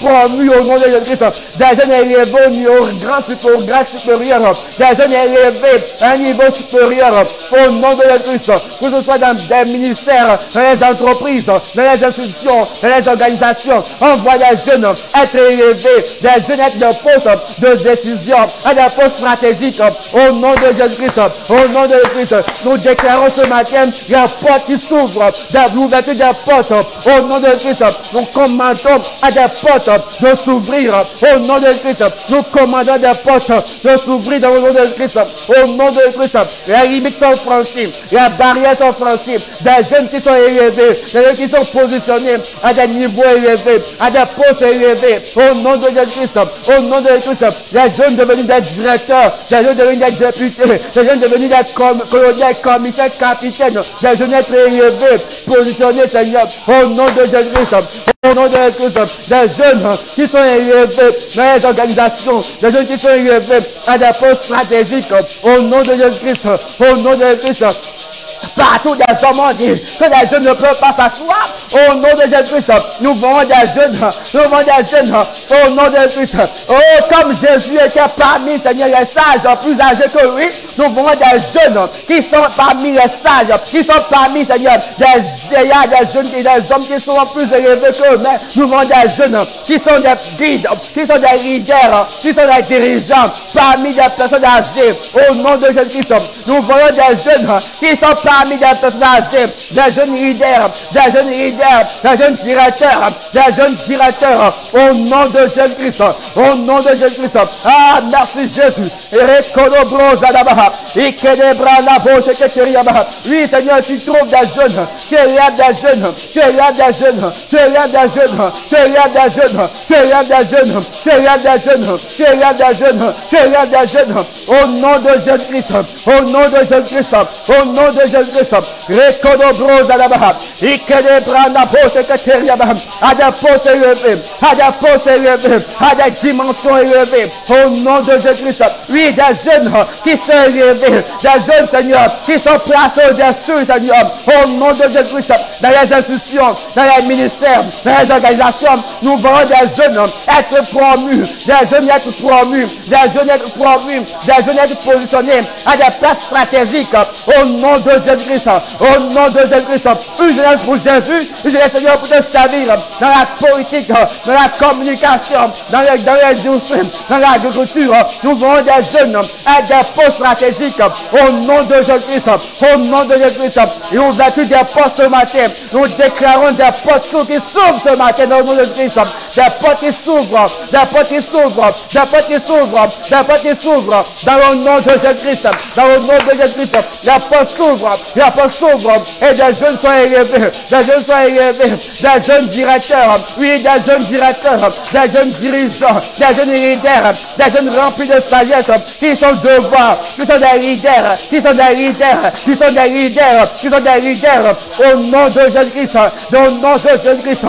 [SPEAKER 1] promus au nom de Jésus-Christ. Des jeunes élevés au grand supérieur. Des jeunes élevés à un niveau supérieur au nom de Jésus-Christ. Que ce soit dans des ministères, dans les entreprises, dans les institutions, dans les organisations. On voit des jeunes être élevés, des jeunes être de postes de décision, à des postes stratégiques au nom de Jésus-Christ. Au nom de Jésus-Christ, nous déclarons ce matin les portes qui s'ouvrent, l'ouverture des portes au nom de Jésus-Christ. Nous commandons à des portes de s'ouvrir au nom de Jésus-Christ. Nous commandons des portes de s'ouvrir dans le nom de Jésus-Christ. Au nom de Jésus-Christ, les limites sont franchies, les barrières sont franchies, des jeunes qui sont élevés, des jeunes qui sont positionnés à des niveaux élevés, à des postes élevés. Au nom de Jésus-Christ, au nom de Jésus-Christ, les jeunes devenus des directeurs, des jeunes devenus des députés, des jeunes devenus des colonels, commissaires, capitaines, des jeunes être élevés, positionnés, Seigneur, au nom de Jésus-Christ. Au nom de Jésus-Christ, des jeunes qui sont élevés dans les organisations, des jeunes qui sont élevés à des postes stratégiques, au nom de Jésus-Christ, au nom de Jésus-Christ. Partout des hommes ont dit que les jeunes ne peuvent pas s'asseoir. Au nom de Jésus-Christ, nous voulons des jeunes. Nous voulons des jeunes. Au nom de Jésus-Christ. Oh, comme Jésus était parmi, Seigneur, les sages plus âgés que lui, nous voulons des jeunes qui sont parmi les sages, qui sont parmi, Seigneur, des jeunes, des hommes qui sont plus élevés que eux-mêmes. Nous voulons des jeunes qui sont des guides, qui sont des leaders, qui sont des dirigeants, parmi des personnes âgées. Au nom de Jésus-Christ, nous voulons des jeunes qui sont parmi des personnes âgées, des jeunes leaders, des jeunes leaders, des jeunes directeurs, des jeunes directeurs. Au nom de Jésus-Christ, au nom de Jésus-Christ. Ah, merci Jésus. Oui, Seigneur, tu trouves des jeunes, tu élèves des jeunes, tu élèves des jeunes, tu élèves des jeunes, tu élèves des jeunes, tu élèves des jeunes, tu élèves des jeunes, tu élèves des jeunes, tu élèves des jeunes. Au nom de Jésus-Christ, au nom de Jésus-Christ, au nom de Jésus-Christ. À des postes élevés, à des postes élevés, à des dimensions élevées. Au nom de Jésus-Christ. Oui, des jeunes qui sont élevés, des jeunes, Seigneur, qui sont placés au-dessus, Seigneur. Au nom de Jésus-Christ. Dans les institutions, dans les ministères, dans les organisations, nous voulons des jeunes être promus, des jeunes être promus, des jeunes être promus, des jeunes être positionnés à des places stratégiques. Au nom de Jésus-Christ. Au nom de Jésus-Christ. Une jeunesse pour Jésus, une jeunesse, Seigneur, pour te servir dans la politique, dans la communication, dans l'industrie, dans l'agriculture. Nous voulons des jeunes à des postes stratégiques. Au nom de Jésus-Christ. Au nom de Jésus-Christ. Et nous vertu des postes ce matin. Nous déclarons des portes qui s'ouvrent ce matin dans le nom de Jésus-Christ. Des portes qui s'ouvrent. Des portes qui s'ouvrent. Des portes qui s'ouvrent. Des portes qui s'ouvrent. Dans le nom de Jésus-Christ. Dans le nom de Jésus-Christ. Les portes s'ouvrent. Les portes s'ouvrent. Et des jeunes sont élevés. Des jeunes sont élevés. Des jeunes directeurs. Oui, des jeunes directeurs. Des jeunes dirigeants. Des jeunes leaders. Des jeunes remplis de sagesse. Qui sont devant. Qui sont des leaders. Qui sont des leaders. Qui sont des leaders. Qui sont des leaders. Au nom de Jésus-Christ. Au nom de Jésus-Christ.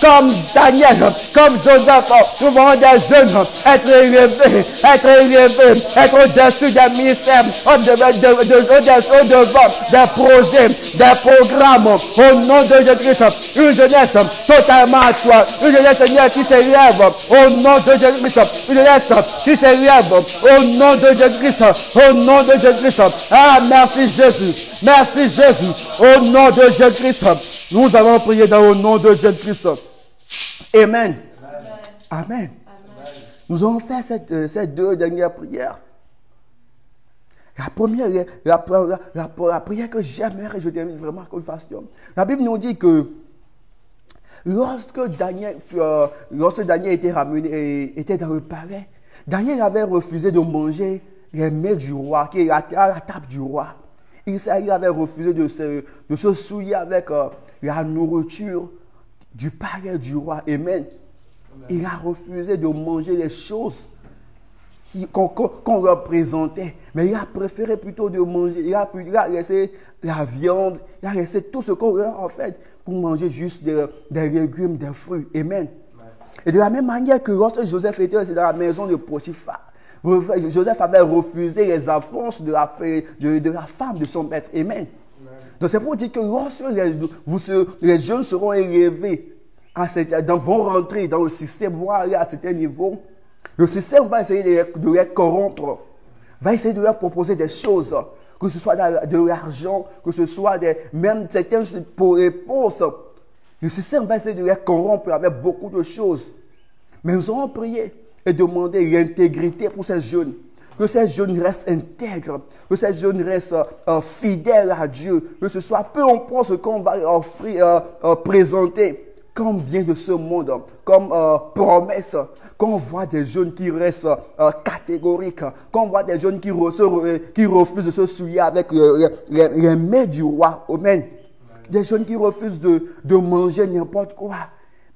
[SPEAKER 1] Comme Daniel. Comme Joseph. Nous voulons des jeunes être élevés. Être élevés. Être au-dessus des ministères. Au-devant des projets. Des programmes. Au nom de Jésus-Christ. Une jeunesse totalement à toi. Une jeunesse, Seigneur, qui s'élève. Au nom de Jésus-Christ. Une jeunesse qui s'élève. Au nom de Jésus-Christ. Au nom de Jésus-Christ. Ah, merci Jésus. Merci Jésus. Au nom de Jésus-Christ. Nous allons prier dans le nom de Jésus-Christ. Amen. Amen. Amen. Nous allons faire ces deux dernières prières. La première, la prière que j'aimerais, je termine vraiment qu'on fasse. La Bible nous dit que lorsque Daniel était ramené, était dans le palais, Daniel avait refusé de manger les mets du roi, qui est à la table du roi. Il avait refusé de se souiller avec la nourriture du palais du roi. Amen. Il a refusé de manger les choses qu'on leur présentait. Mais il a préféré plutôt de manger. Il a laissé la viande, il a laissé tout ce qu'on leur a fait pour manger juste des légumes, des fruits. Amen. Et de la même manière que lorsque Joseph était dans la maison de Potiphar, Joseph avait refusé les offranses de la femme de son maître. Amen. Donc c'est pour dire que lorsque les jeunes seront élevés, vont rentrer dans le système, vont aller à certains niveaux, le système va essayer de les corrompre, va essayer de leur proposer des choses, que ce soit de l'argent, que ce soit même certaines pour réponse. Le système va essayer de les corrompre avec beaucoup de choses. Mais nous allons prier et demander l'intégrité pour ces jeunes. Que ces jeunes restent intègres, que ces jeunes restent fidèles à Dieu, que ce soit peu importe ce qu'on va offrir, présenter comme bien de ce monde, comme promesse, qu'on voit des jeunes qui restent catégoriques, qu'on voit des jeunes qui refusent de se souiller avec les mets du roi. Amen. Des jeunes qui refusent de manger n'importe quoi,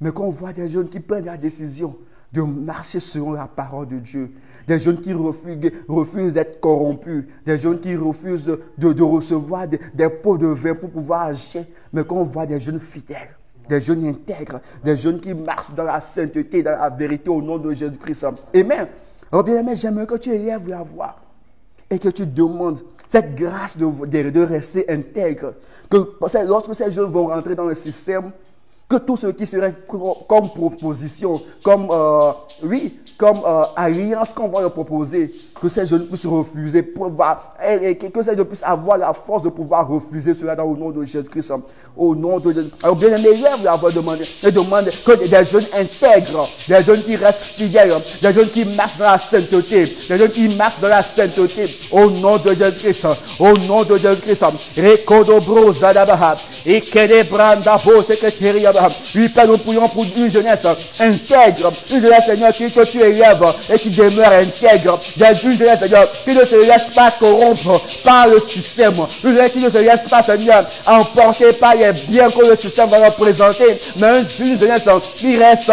[SPEAKER 1] mais qu'on voit des jeunes qui prennent la décision de marcher selon la parole de Dieu. Des jeunes qui refusent d'être corrompus. Des jeunes qui refusent de recevoir des pots de vin pour pouvoir agir. Mais qu'on voit des jeunes fidèles, des jeunes intègres, des jeunes qui marchent dans la sainteté, dans la vérité au nom de Jésus-Christ. Amen. Alors bien aimé, j'aimerais que tu élèves la voix et que tu demandes Cette grâce de rester intègre. Que lorsque ces jeunes vont rentrer dans le système, que tout ce qui serait comme proposition, comme alliance qu'on va leur proposer, que ces jeunes puissent refuser, que ces jeunes puissent avoir la force de pouvoir refuser cela dans le nom de Jésus-Christ. Au nom de Jésus. Alors bien aimé, hier, vous avez demandé que des jeunes intègres, des jeunes qui restent fidèles, des jeunes qui marchent dans la sainteté, des jeunes qui marchent dans la sainteté, au nom de Jésus-Christ, au nom de Jésus-Christ. Rekodobro Zadabaha, Ekedebrandabo, Sekretariaba. Oui, Père, nous prions pour une jeunesse intègre, une jeunesse, Seigneur, que tu élèves et qui demeure intègre. Une jeunesse, Seigneur, qui ne se laisse pas corrompre par le système. Une jeunesse qui ne se laisse pas, Seigneur, emporter par les biens que le système va représenter. Mais une jeunesse qui reste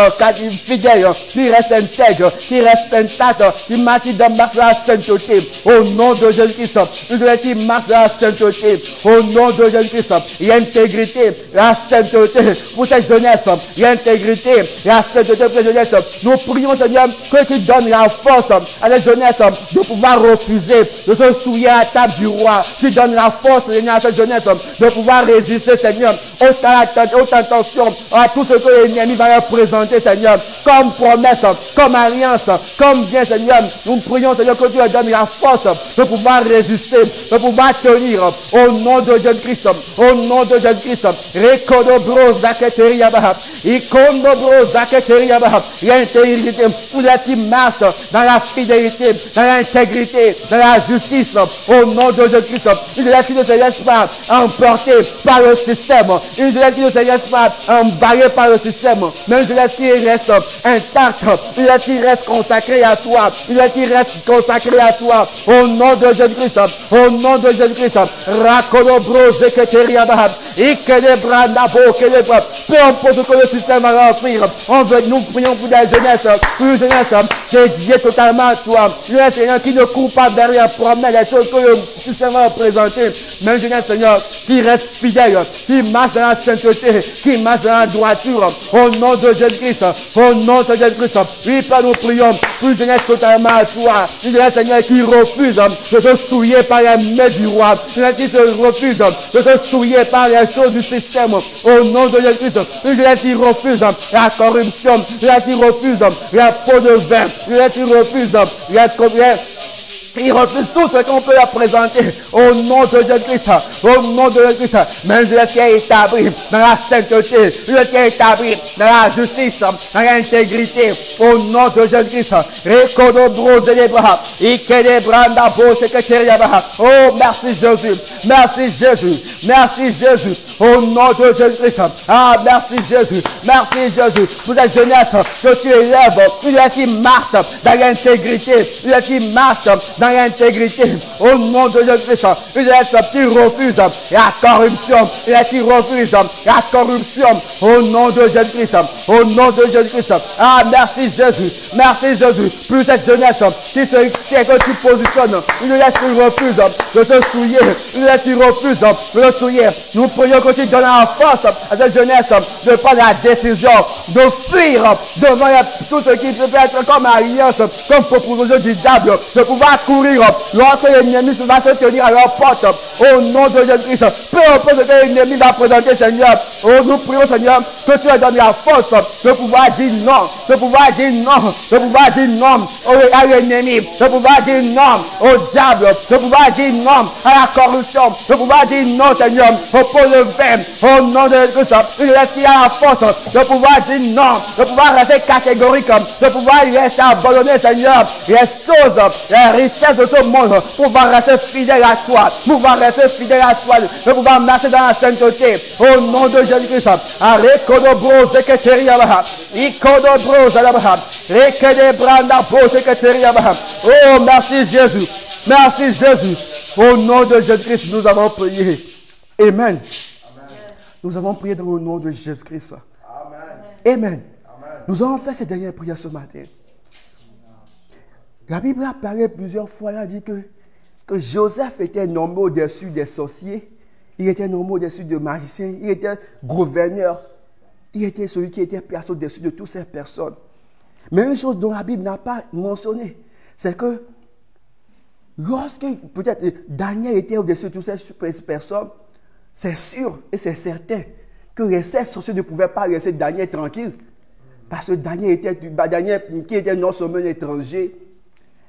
[SPEAKER 1] fidèle, qui reste intègre, qui reste intacte, qui marche dans la sainteté. Au nom de Jésus-Christ, une jeunesse qui marche dans la sainteté. Au nom de Jésus-Christ, l'intégrité, la sainteté pour cette jeunesse, l'intégrité, la sainteté pour cette jeunesse. Nous prions, Seigneur, que tu donnes la force à la jeunesse de pouvoir refuser, de se souiller à la table du roi. Tu donnes la force, Seigneur, à cette jeunesse de pouvoir résister, Seigneur, aux tentations, à tout ce que l'ennemi va leur présenter, Seigneur, comme promesse, comme alliance, comme bien, Seigneur. Nous prions, Seigneur, que tu leur donnes la force de pouvoir résister, de pouvoir tenir, au nom de Jésus-Christ, au nom de Jésus-Christ. Rekodobro Zaketeriabaha, Ikondobro Zaketeriabaha, l'intégrité, pour les qui marchent dans la fidélité, dans l'intégrité, dans la justice, au nom de Jésus-Christ. Une jeunesse qui ne se laisse pas emporter par le système, une jeunesse qui ne se laisse pas embarrer par le système, mais une jeunesse qui reste intacte, une jeunesse qui reste consacrée à toi, une jeunesse qui reste consacrée à toi, au nom de Jésus-Christ, au nom de Jésus-Christ. Rakolobro Zeketeriabahab, Ikedebrandabo, Kedebra, peu importe ce que le système va leur offrir, nous prions pour des jeunesses, une jeunesse dédiée totalement à toi, une jeunesse, Seigneur, qui ne court pas derrière, promener les choses que le système va représenter, mais une jeunesse, Seigneur, qui reste fidèle, qui marche dans la sainteté, qui marche dans la droiture, au nom de Jésus-Christ, au nom de Jésus-Christ. Oui, Père, nous prions pour une jeunesse totalement à toi, une jeunesse, Seigneur, qui refuse de se souiller par les mains du roi, une jeunesse qui se refuse de se souiller par les choses du système, au nom de Jésus-Christ, une jeunesse qui refuse la corruption, une jeunesse qui refuse la peau de vin, une jeunesse qui refuse il refuse tout ce qu'on peut leur présenter au nom de Jésus-Christ, au nom de Jésus-Christ. Mais une jeunesse qui est établie dans la sainteté, une jeunesse qui est établie dans la justice, dans l'intégrité, au nom de Jésus-Christ. Oh, merci Jésus, merci Jésus, merci Jésus, au nom de Jésus-Christ. Ah, merci Jésus, merci Jésus, pour cette jeunesse que tu élèves, une jeunesse qui marche dans l'intégrité, une jeunesse qui marche dans l'intégrité, au nom de Jésus-Christ. Une jeunesse qui refuse la corruption, une jeunesse qui refuse la corruption, au nom de Jésus-Christ, au nom de Jésus-Christ. Ah, merci Jésus, merci Jésus, pour cette jeunesse que tu positionnes, une jeunesse qui refuse de se souiller, une jeunesse qui refuse de se souiller. Nous prions que tu donnes la force à cette jeunesse de prendre la décision de fuir devant tout ce qui peut être comme alliance, comme proposition du diable, de pouvoir courir lorsque l'ennemi va se tenir à leur porte, au nom de Jésus-Christ. Peu importe ce que l'ennemi va présenter, Seigneur, nous prions, Seigneur, que tu leur donnes la force de pouvoir dire non, de pouvoir dire non, de pouvoir dire non à l'ennemi, de pouvoir dire non au diable, de pouvoir dire non à la corruption, de pouvoir dire non, Seigneur, au pot de vin, au nom de Jésus-Christ. Il laisse qu'il a la force de pouvoir dire non, de pouvoir rester catégorique, de pouvoir laisser abandonner, Seigneur, les choses, les richesses de ce monde, pour pouvoir rester fidèle à toi, pour pouvoir rester fidèle à toi, de pouvoir marcher dans la sainteté, au nom de Jésus-Christ. Oh, merci Jésus, merci Jésus. Au nom de Jésus-Christ, nous avons prié. Amen. Nous avons prié dans le nom de Jésus-Christ. Amen. Nous avons fait cette dernière prière ce matin. La Bible a parlé plusieurs fois, elle a dit que Joseph était nommé au-dessus des sorciers, il était nommé au-dessus des magiciens, il était gouverneur, il était celui qui était placé au-dessus de toutes ces personnes. Mais une chose dont la Bible n'a pas mentionné, c'est que lorsque peut-être Daniel était au-dessus de toutes ces personnes, c'est sûr et c'est certain que les 16 sorciers ne pouvaient pas laisser Daniel tranquille. Parce que Daniel, qui était non seulement un étranger,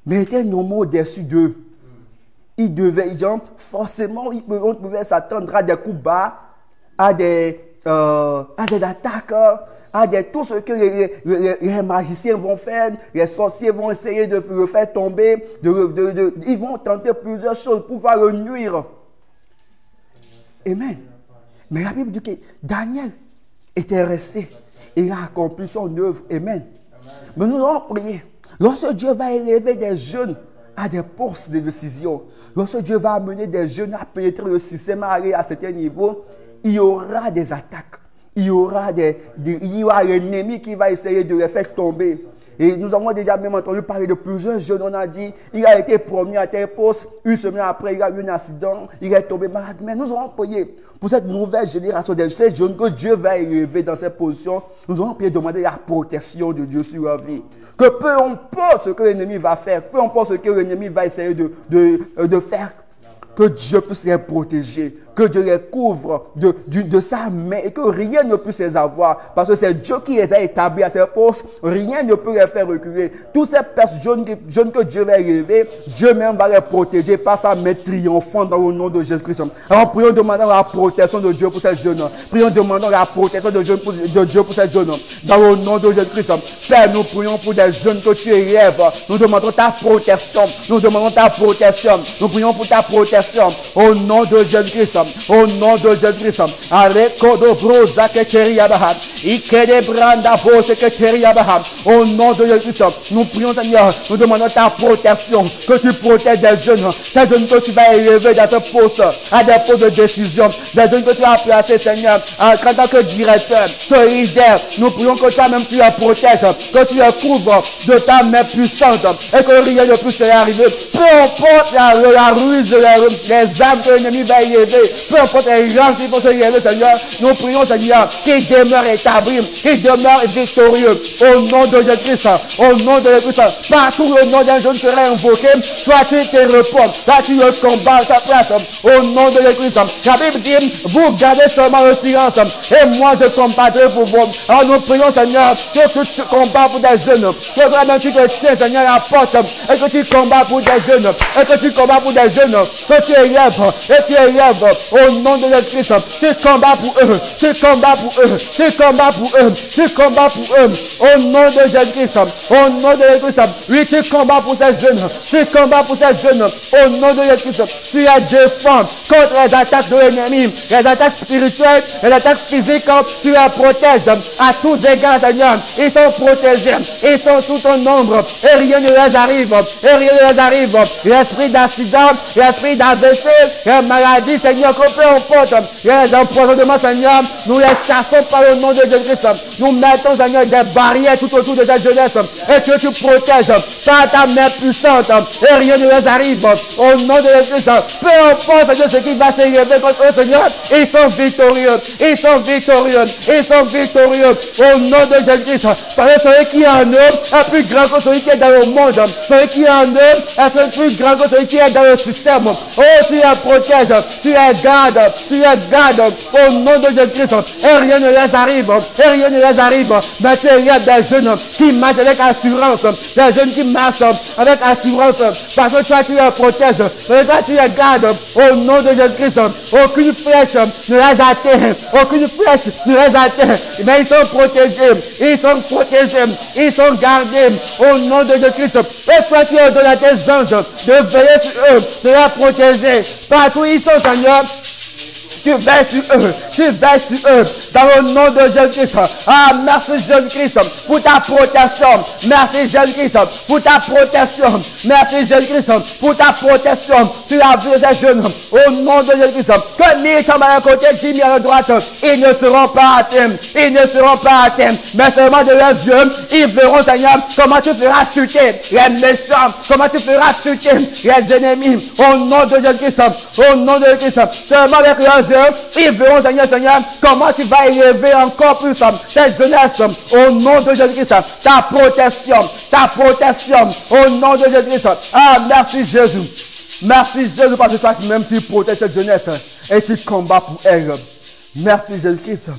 [SPEAKER 1] mais était nommé au-dessus d'eux. Il devait, forcément, on pouvait s'attendre à des coups bas, à des attaques, tout ce que les magiciens vont faire, les sorciers vont essayer de le faire tomber, ils vont tenter plusieurs choses pour pouvoir le nuire. Amen. Mais la Bible dit que Daniel était resté. Il a accompli son œuvre. Amen. Mais nous allons prier. Lorsque Dieu va élever des jeunes à des postes de décision, lorsque Dieu va amener des jeunes à pénétrer le système, à aller à certains niveaux, il y aura des attaques. Il y aura l'ennemi qui va essayer de les faire tomber. Et nous avons déjà même entendu parler de plusieurs jeunes. On a dit, il a été promu à tel poste. Une semaine après, il a eu un accident. Il est tombé malade. Mais nous allons prier pour cette nouvelle génération de ces jeunes que Dieu va élever dans cette position. Nous allons prier, demander la protection de Dieu sur leur vie. Que peu importe ce que l'ennemi va faire, peu importe ce que l'ennemi va essayer de faire, que Dieu puisse les protéger, que Dieu les couvre de sa main et que rien ne puisse les avoir. Parce que c'est Dieu qui les a établis à ces postes, rien ne peut les faire reculer. Tous ces personnes jeunes que Dieu va élever, Dieu même va les protéger par sa main triomphante dans le nom de Jésus-Christ. Alors prions demandant la protection de Dieu pour ces jeunes. Prions demandant la protection de Dieu pour ces jeunes. Dans le nom de Jésus-Christ. Père, nous prions pour des jeunes que tu élèves. Nous demandons ta protection. Nous demandons ta protection. Nous prions pour ta protection. Au nom de Jésus-Christ. Au nom de Jésus-Christ. Au nom de Jésus-Christ. Nous prions, Seigneur. Nous demandons ta protection. Que tu protèges des jeunes. Ces jeunes que tu vas élever dans ce poste. À des postes de décision. Des jeunes que tu as placés, Seigneur. En tant que directeur. Ce leader. Nous prions que toi-même tu les protèges. Que tu les couvres de ta main puissante. Et que rien ne puisse leur arriver. Peu importe la ruse, les âmes que l'ennemi va élever, peu importe les gens qui vont se élever, Seigneur, nous prions, Seigneur, qu'ils demeurent établis, qu'ils demeurent victorieux, au nom de Jésus-Christ, au nom de Jésus-Christ. Partout le nom d'un jeune serait invoqué, toi tu te reposes, toi tu le combats à ta place, au nom de Jésus-Christ. La Bible dit, vous gardez seulement le silence, et moi je combattrai pour vous. Alors nous prions, Seigneur, que tu combats pour des jeunes, que vraiment tu te tiens, Seigneur, à la porte, et que tu combats pour des jeunes, et que tu combats pour des jeunes, que tu élèves, et tu élèves, au nom de Jésus-Christ, tu combats pour eux, tu combats pour eux, tu combats pour eux, tu combats pour eux, au nom de Jésus-Christ, au nom de Jésus-Christ, oui, tu combats pour ces jeunes, tu combats pour ces jeunes, au nom de Jésus-Christ, tu les défends contre les attaques de l'ennemi, les attaques spirituelles, les attaques physiques, tu les protèges à tous égards, Seigneur, ils sont protégés, ils sont sous ton ombre, et rien ne les arrive, et rien ne les arrive, l'esprit d'accident, l'esprit d'AVC, les maladies, Seigneur, que peu importe, les empoisonnements, Seigneur, nous les chassons par le nom de Jésus-Christ, nous mettons, Seigneur, des barrières tout autour de cette jeunesse, et que tu protèges par ta main puissante, et rien ne les arrive, au nom de Jésus-Christ, peu importe, Seigneur, ce qui va s'élever contre eux, Seigneur, ils sont victorieux, ils sont victorieux, ils sont victorieux, au nom de Jésus-Christ, parce que celui qui est en eux est plus grand que celui qui est dans le monde, celui qui est en eux est plus grand que celui qui est dans le système, oh, tu les protèges, tu les gardes, au nom de Jésus-Christ, et rien ne les arrive, et rien ne les arrive, mais tu élèves des jeunes qui marchent avec assurance, des jeunes qui marchent avec assurance, parce que toi tu les protèges, parce que toi tu les gardes, au nom de Jésus-Christ, aucune flèche ne les atteint, aucune flèche ne les atteint, mais ils sont protégés, ils sont gardés, au nom de Jésus-Christ, et toi tu ordonnes à tes anges de veiller sur eux, de les protéger, partout ils sont, Seigneur, tu veilles sur eux, dans le nom de Jésus-Christ. Ah, merci Jésus-Christ pour ta protection. Merci Jésus-Christ pour ta protection. Merci Jésus-Christ pour ta protection. Tu as vu ces jeunes, au nom de Jésus-Christ, que 1000 tombent à un côté, 10 000 à la droite, ils ne seront pas atteints. Ils ne seront pas atteints. Mais seulement de leurs yeux, ils verront, Seigneur, comment tu feras chuter les méchants, comment tu feras chuter les ennemis. Au nom de Jésus-Christ, au nom de Jésus-Christ, seulement avec leurs yeux, ils verront, Seigneur, comment tu vas élever encore plus cette jeunesse, au nom de Jésus-Christ, ta protection, au nom de Jésus-Christ. Ah, merci Jésus. Merci Jésus parce que toi même tu protèges cette jeunesse et tu combats pour elle. Merci Jésus-Christ.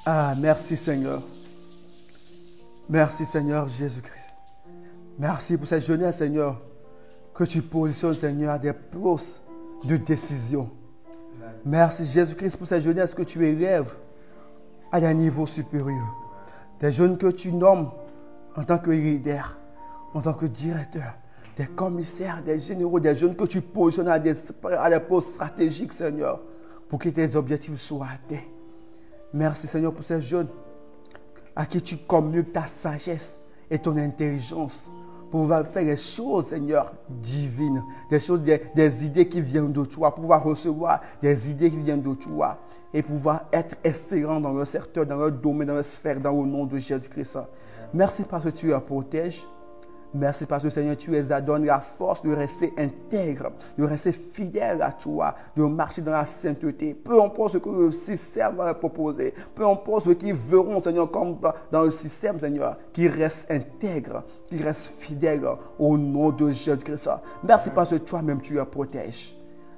[SPEAKER 1] Ah, merci Seigneur. Merci Seigneur Jésus-Christ. Merci pour cette jeunesse Seigneur que tu positionnes Seigneur à des postes de décision. Merci Jésus-Christ pour cette jeunesse que tu élèves à des niveaux supérieurs. Des jeunes que tu nommes en tant que leader, en tant que directeur, des commissaires, des généraux, des jeunes que tu positionnes à des postes stratégiques, Seigneur, pour que tes objectifs soient atteints. Merci, Seigneur, pour ces jeunes à qui tu communiques ta sagesse et ton intelligence pour pouvoir faire des choses, Seigneur, divines, des idées qui viennent de toi, pour pouvoir recevoir des idées qui viennent de toi et pouvoir être excellents dans leur secteur, dans leur domaine, dans leur sphère, dans le nom de Jésus-Christ. Merci parce que tu les protèges. Merci parce que Seigneur, tu les donnes la force de rester intègres, de rester fidèles à toi, de marcher dans la sainteté. Peu importe ce que le système va leur proposer, peu importe ce qu'ils verront, Seigneur, comme dans le système, Seigneur, qu'ils restent intègres, qu'ils restent fidèles au nom de Jésus-Christ. Merci parce que toi-même tu les protèges.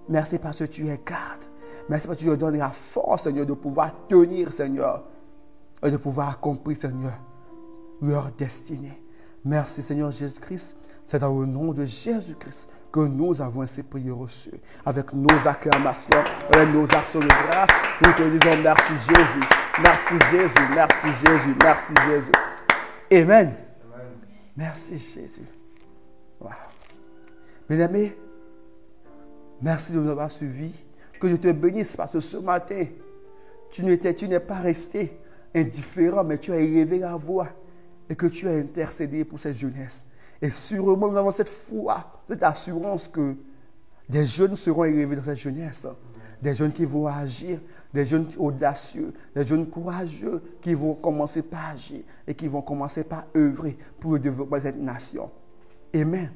[SPEAKER 1] Merci parce que tu les gardes. Merci parce que tu leur donnes la force, Seigneur, de pouvoir tenir, Seigneur, et de pouvoir accomplir, Seigneur, leur destinée. Merci Seigneur Jésus-Christ. C'est dans le nom de Jésus-Christ que nous avons ainsi prié reçu. Avec nos acclamations, avec nos actions de grâce, nous te disons merci Jésus. Merci Jésus, merci Jésus, merci Jésus. Amen. Merci Jésus. Wow. Bien-aimés, merci de nous avoir suivis. Que je te bénisse parce que ce matin, tu n'es pas resté indifférent, mais tu as élevé la voix. Et que tu as intercédé pour cette jeunesse. Et sûrement, nous avons cette foi, cette assurance que des jeunes seront élevés dans cette jeunesse. Des jeunes qui vont agir, des jeunes audacieux, des jeunes courageux qui vont commencer par agir et qui vont commencer par œuvrer pour le développement de cette nation. Amen.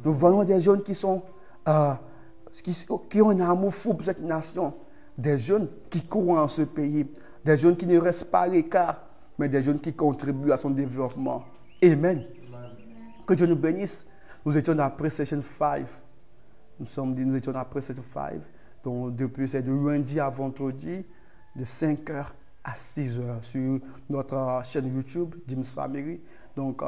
[SPEAKER 1] Nous voyons des jeunes qui ont un amour fou pour cette nation. Des jeunes qui courent dans ce pays. Des jeunes qui ne restent pas à l'écart, mais des jeunes qui contribuent à son développement. Amen. Que Dieu nous bénisse. Nous étions dans la Pré-Session 5. Nous étions dans la Pré-Session 5. Donc, depuis, c'est de lundi à vendredi, de 5h à 6h sur notre chaîne YouTube, James Family. Donc,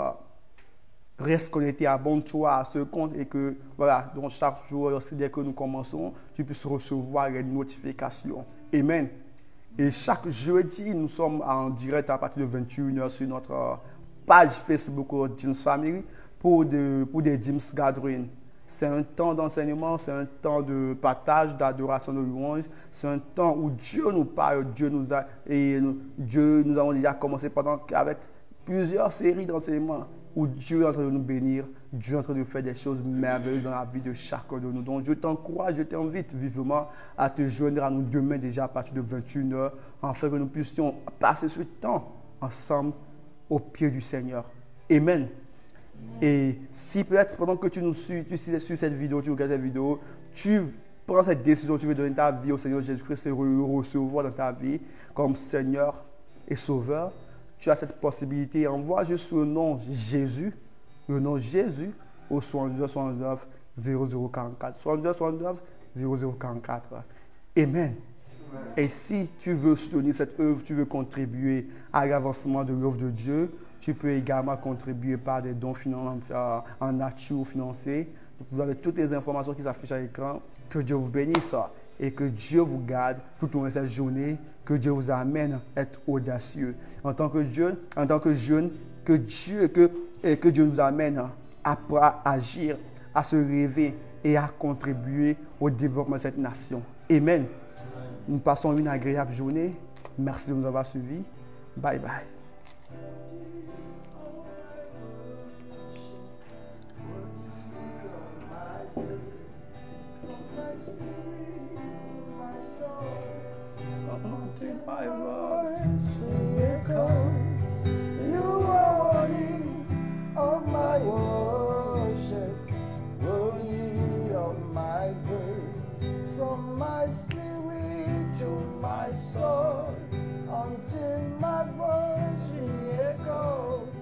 [SPEAKER 1] reste connecté, abonne-toi à ce compte et que, voilà, donc chaque jour, dès que nous commençons, tu puisses recevoir les notifications. Amen. Et chaque jeudi, nous sommes en direct à partir de 21h sur notre page Facebook James Family pour des James Gathering. C'est un temps d'enseignement, c'est un temps de partage, d'adoration, de louange. C'est un temps où Dieu nous parle, Dieu nous avons déjà commencé avec plusieurs séries d'enseignements où Dieu est en train de nous bénir, Dieu est en train de faire des choses merveilleuses dans la vie de chacun de nous. Donc je t'encourage, je t'invite vivement à te joindre à nous demain déjà à partir de 21h, afin que nous puissions passer ce temps ensemble au pied du Seigneur. Amen. Et si peut-être pendant que tu nous suis, tu suis sur cette vidéo, tu regardes cette vidéo, tu prends cette décision, tu veux donner ta vie au Seigneur Jésus-Christ et recevoir dans ta vie comme Seigneur et Sauveur, tu as cette possibilité. Envoie juste le nom Jésus au 72 0044. 72 0044. Amen. Et si tu veux soutenir cette œuvre, tu veux contribuer à l'avancement de l'œuvre de Dieu, tu peux également contribuer par des dons en nature ou financiers. Vous avez toutes les informations qui s'affichent à l'écran. Que Dieu vous bénisse et que Dieu vous garde tout au long de cette journée. Que Dieu vous amène à être audacieux. En tant que jeune, que Dieu nous amène à agir, à se rêver et à contribuer au développement de cette nation. Amen. Nous passons une agréable journée. Merci de nous avoir suivis. Bye bye.
[SPEAKER 2] My voice echo, you are worthy of my worship, worthy of my praise, from my spirit to my soul, until my voice echoes.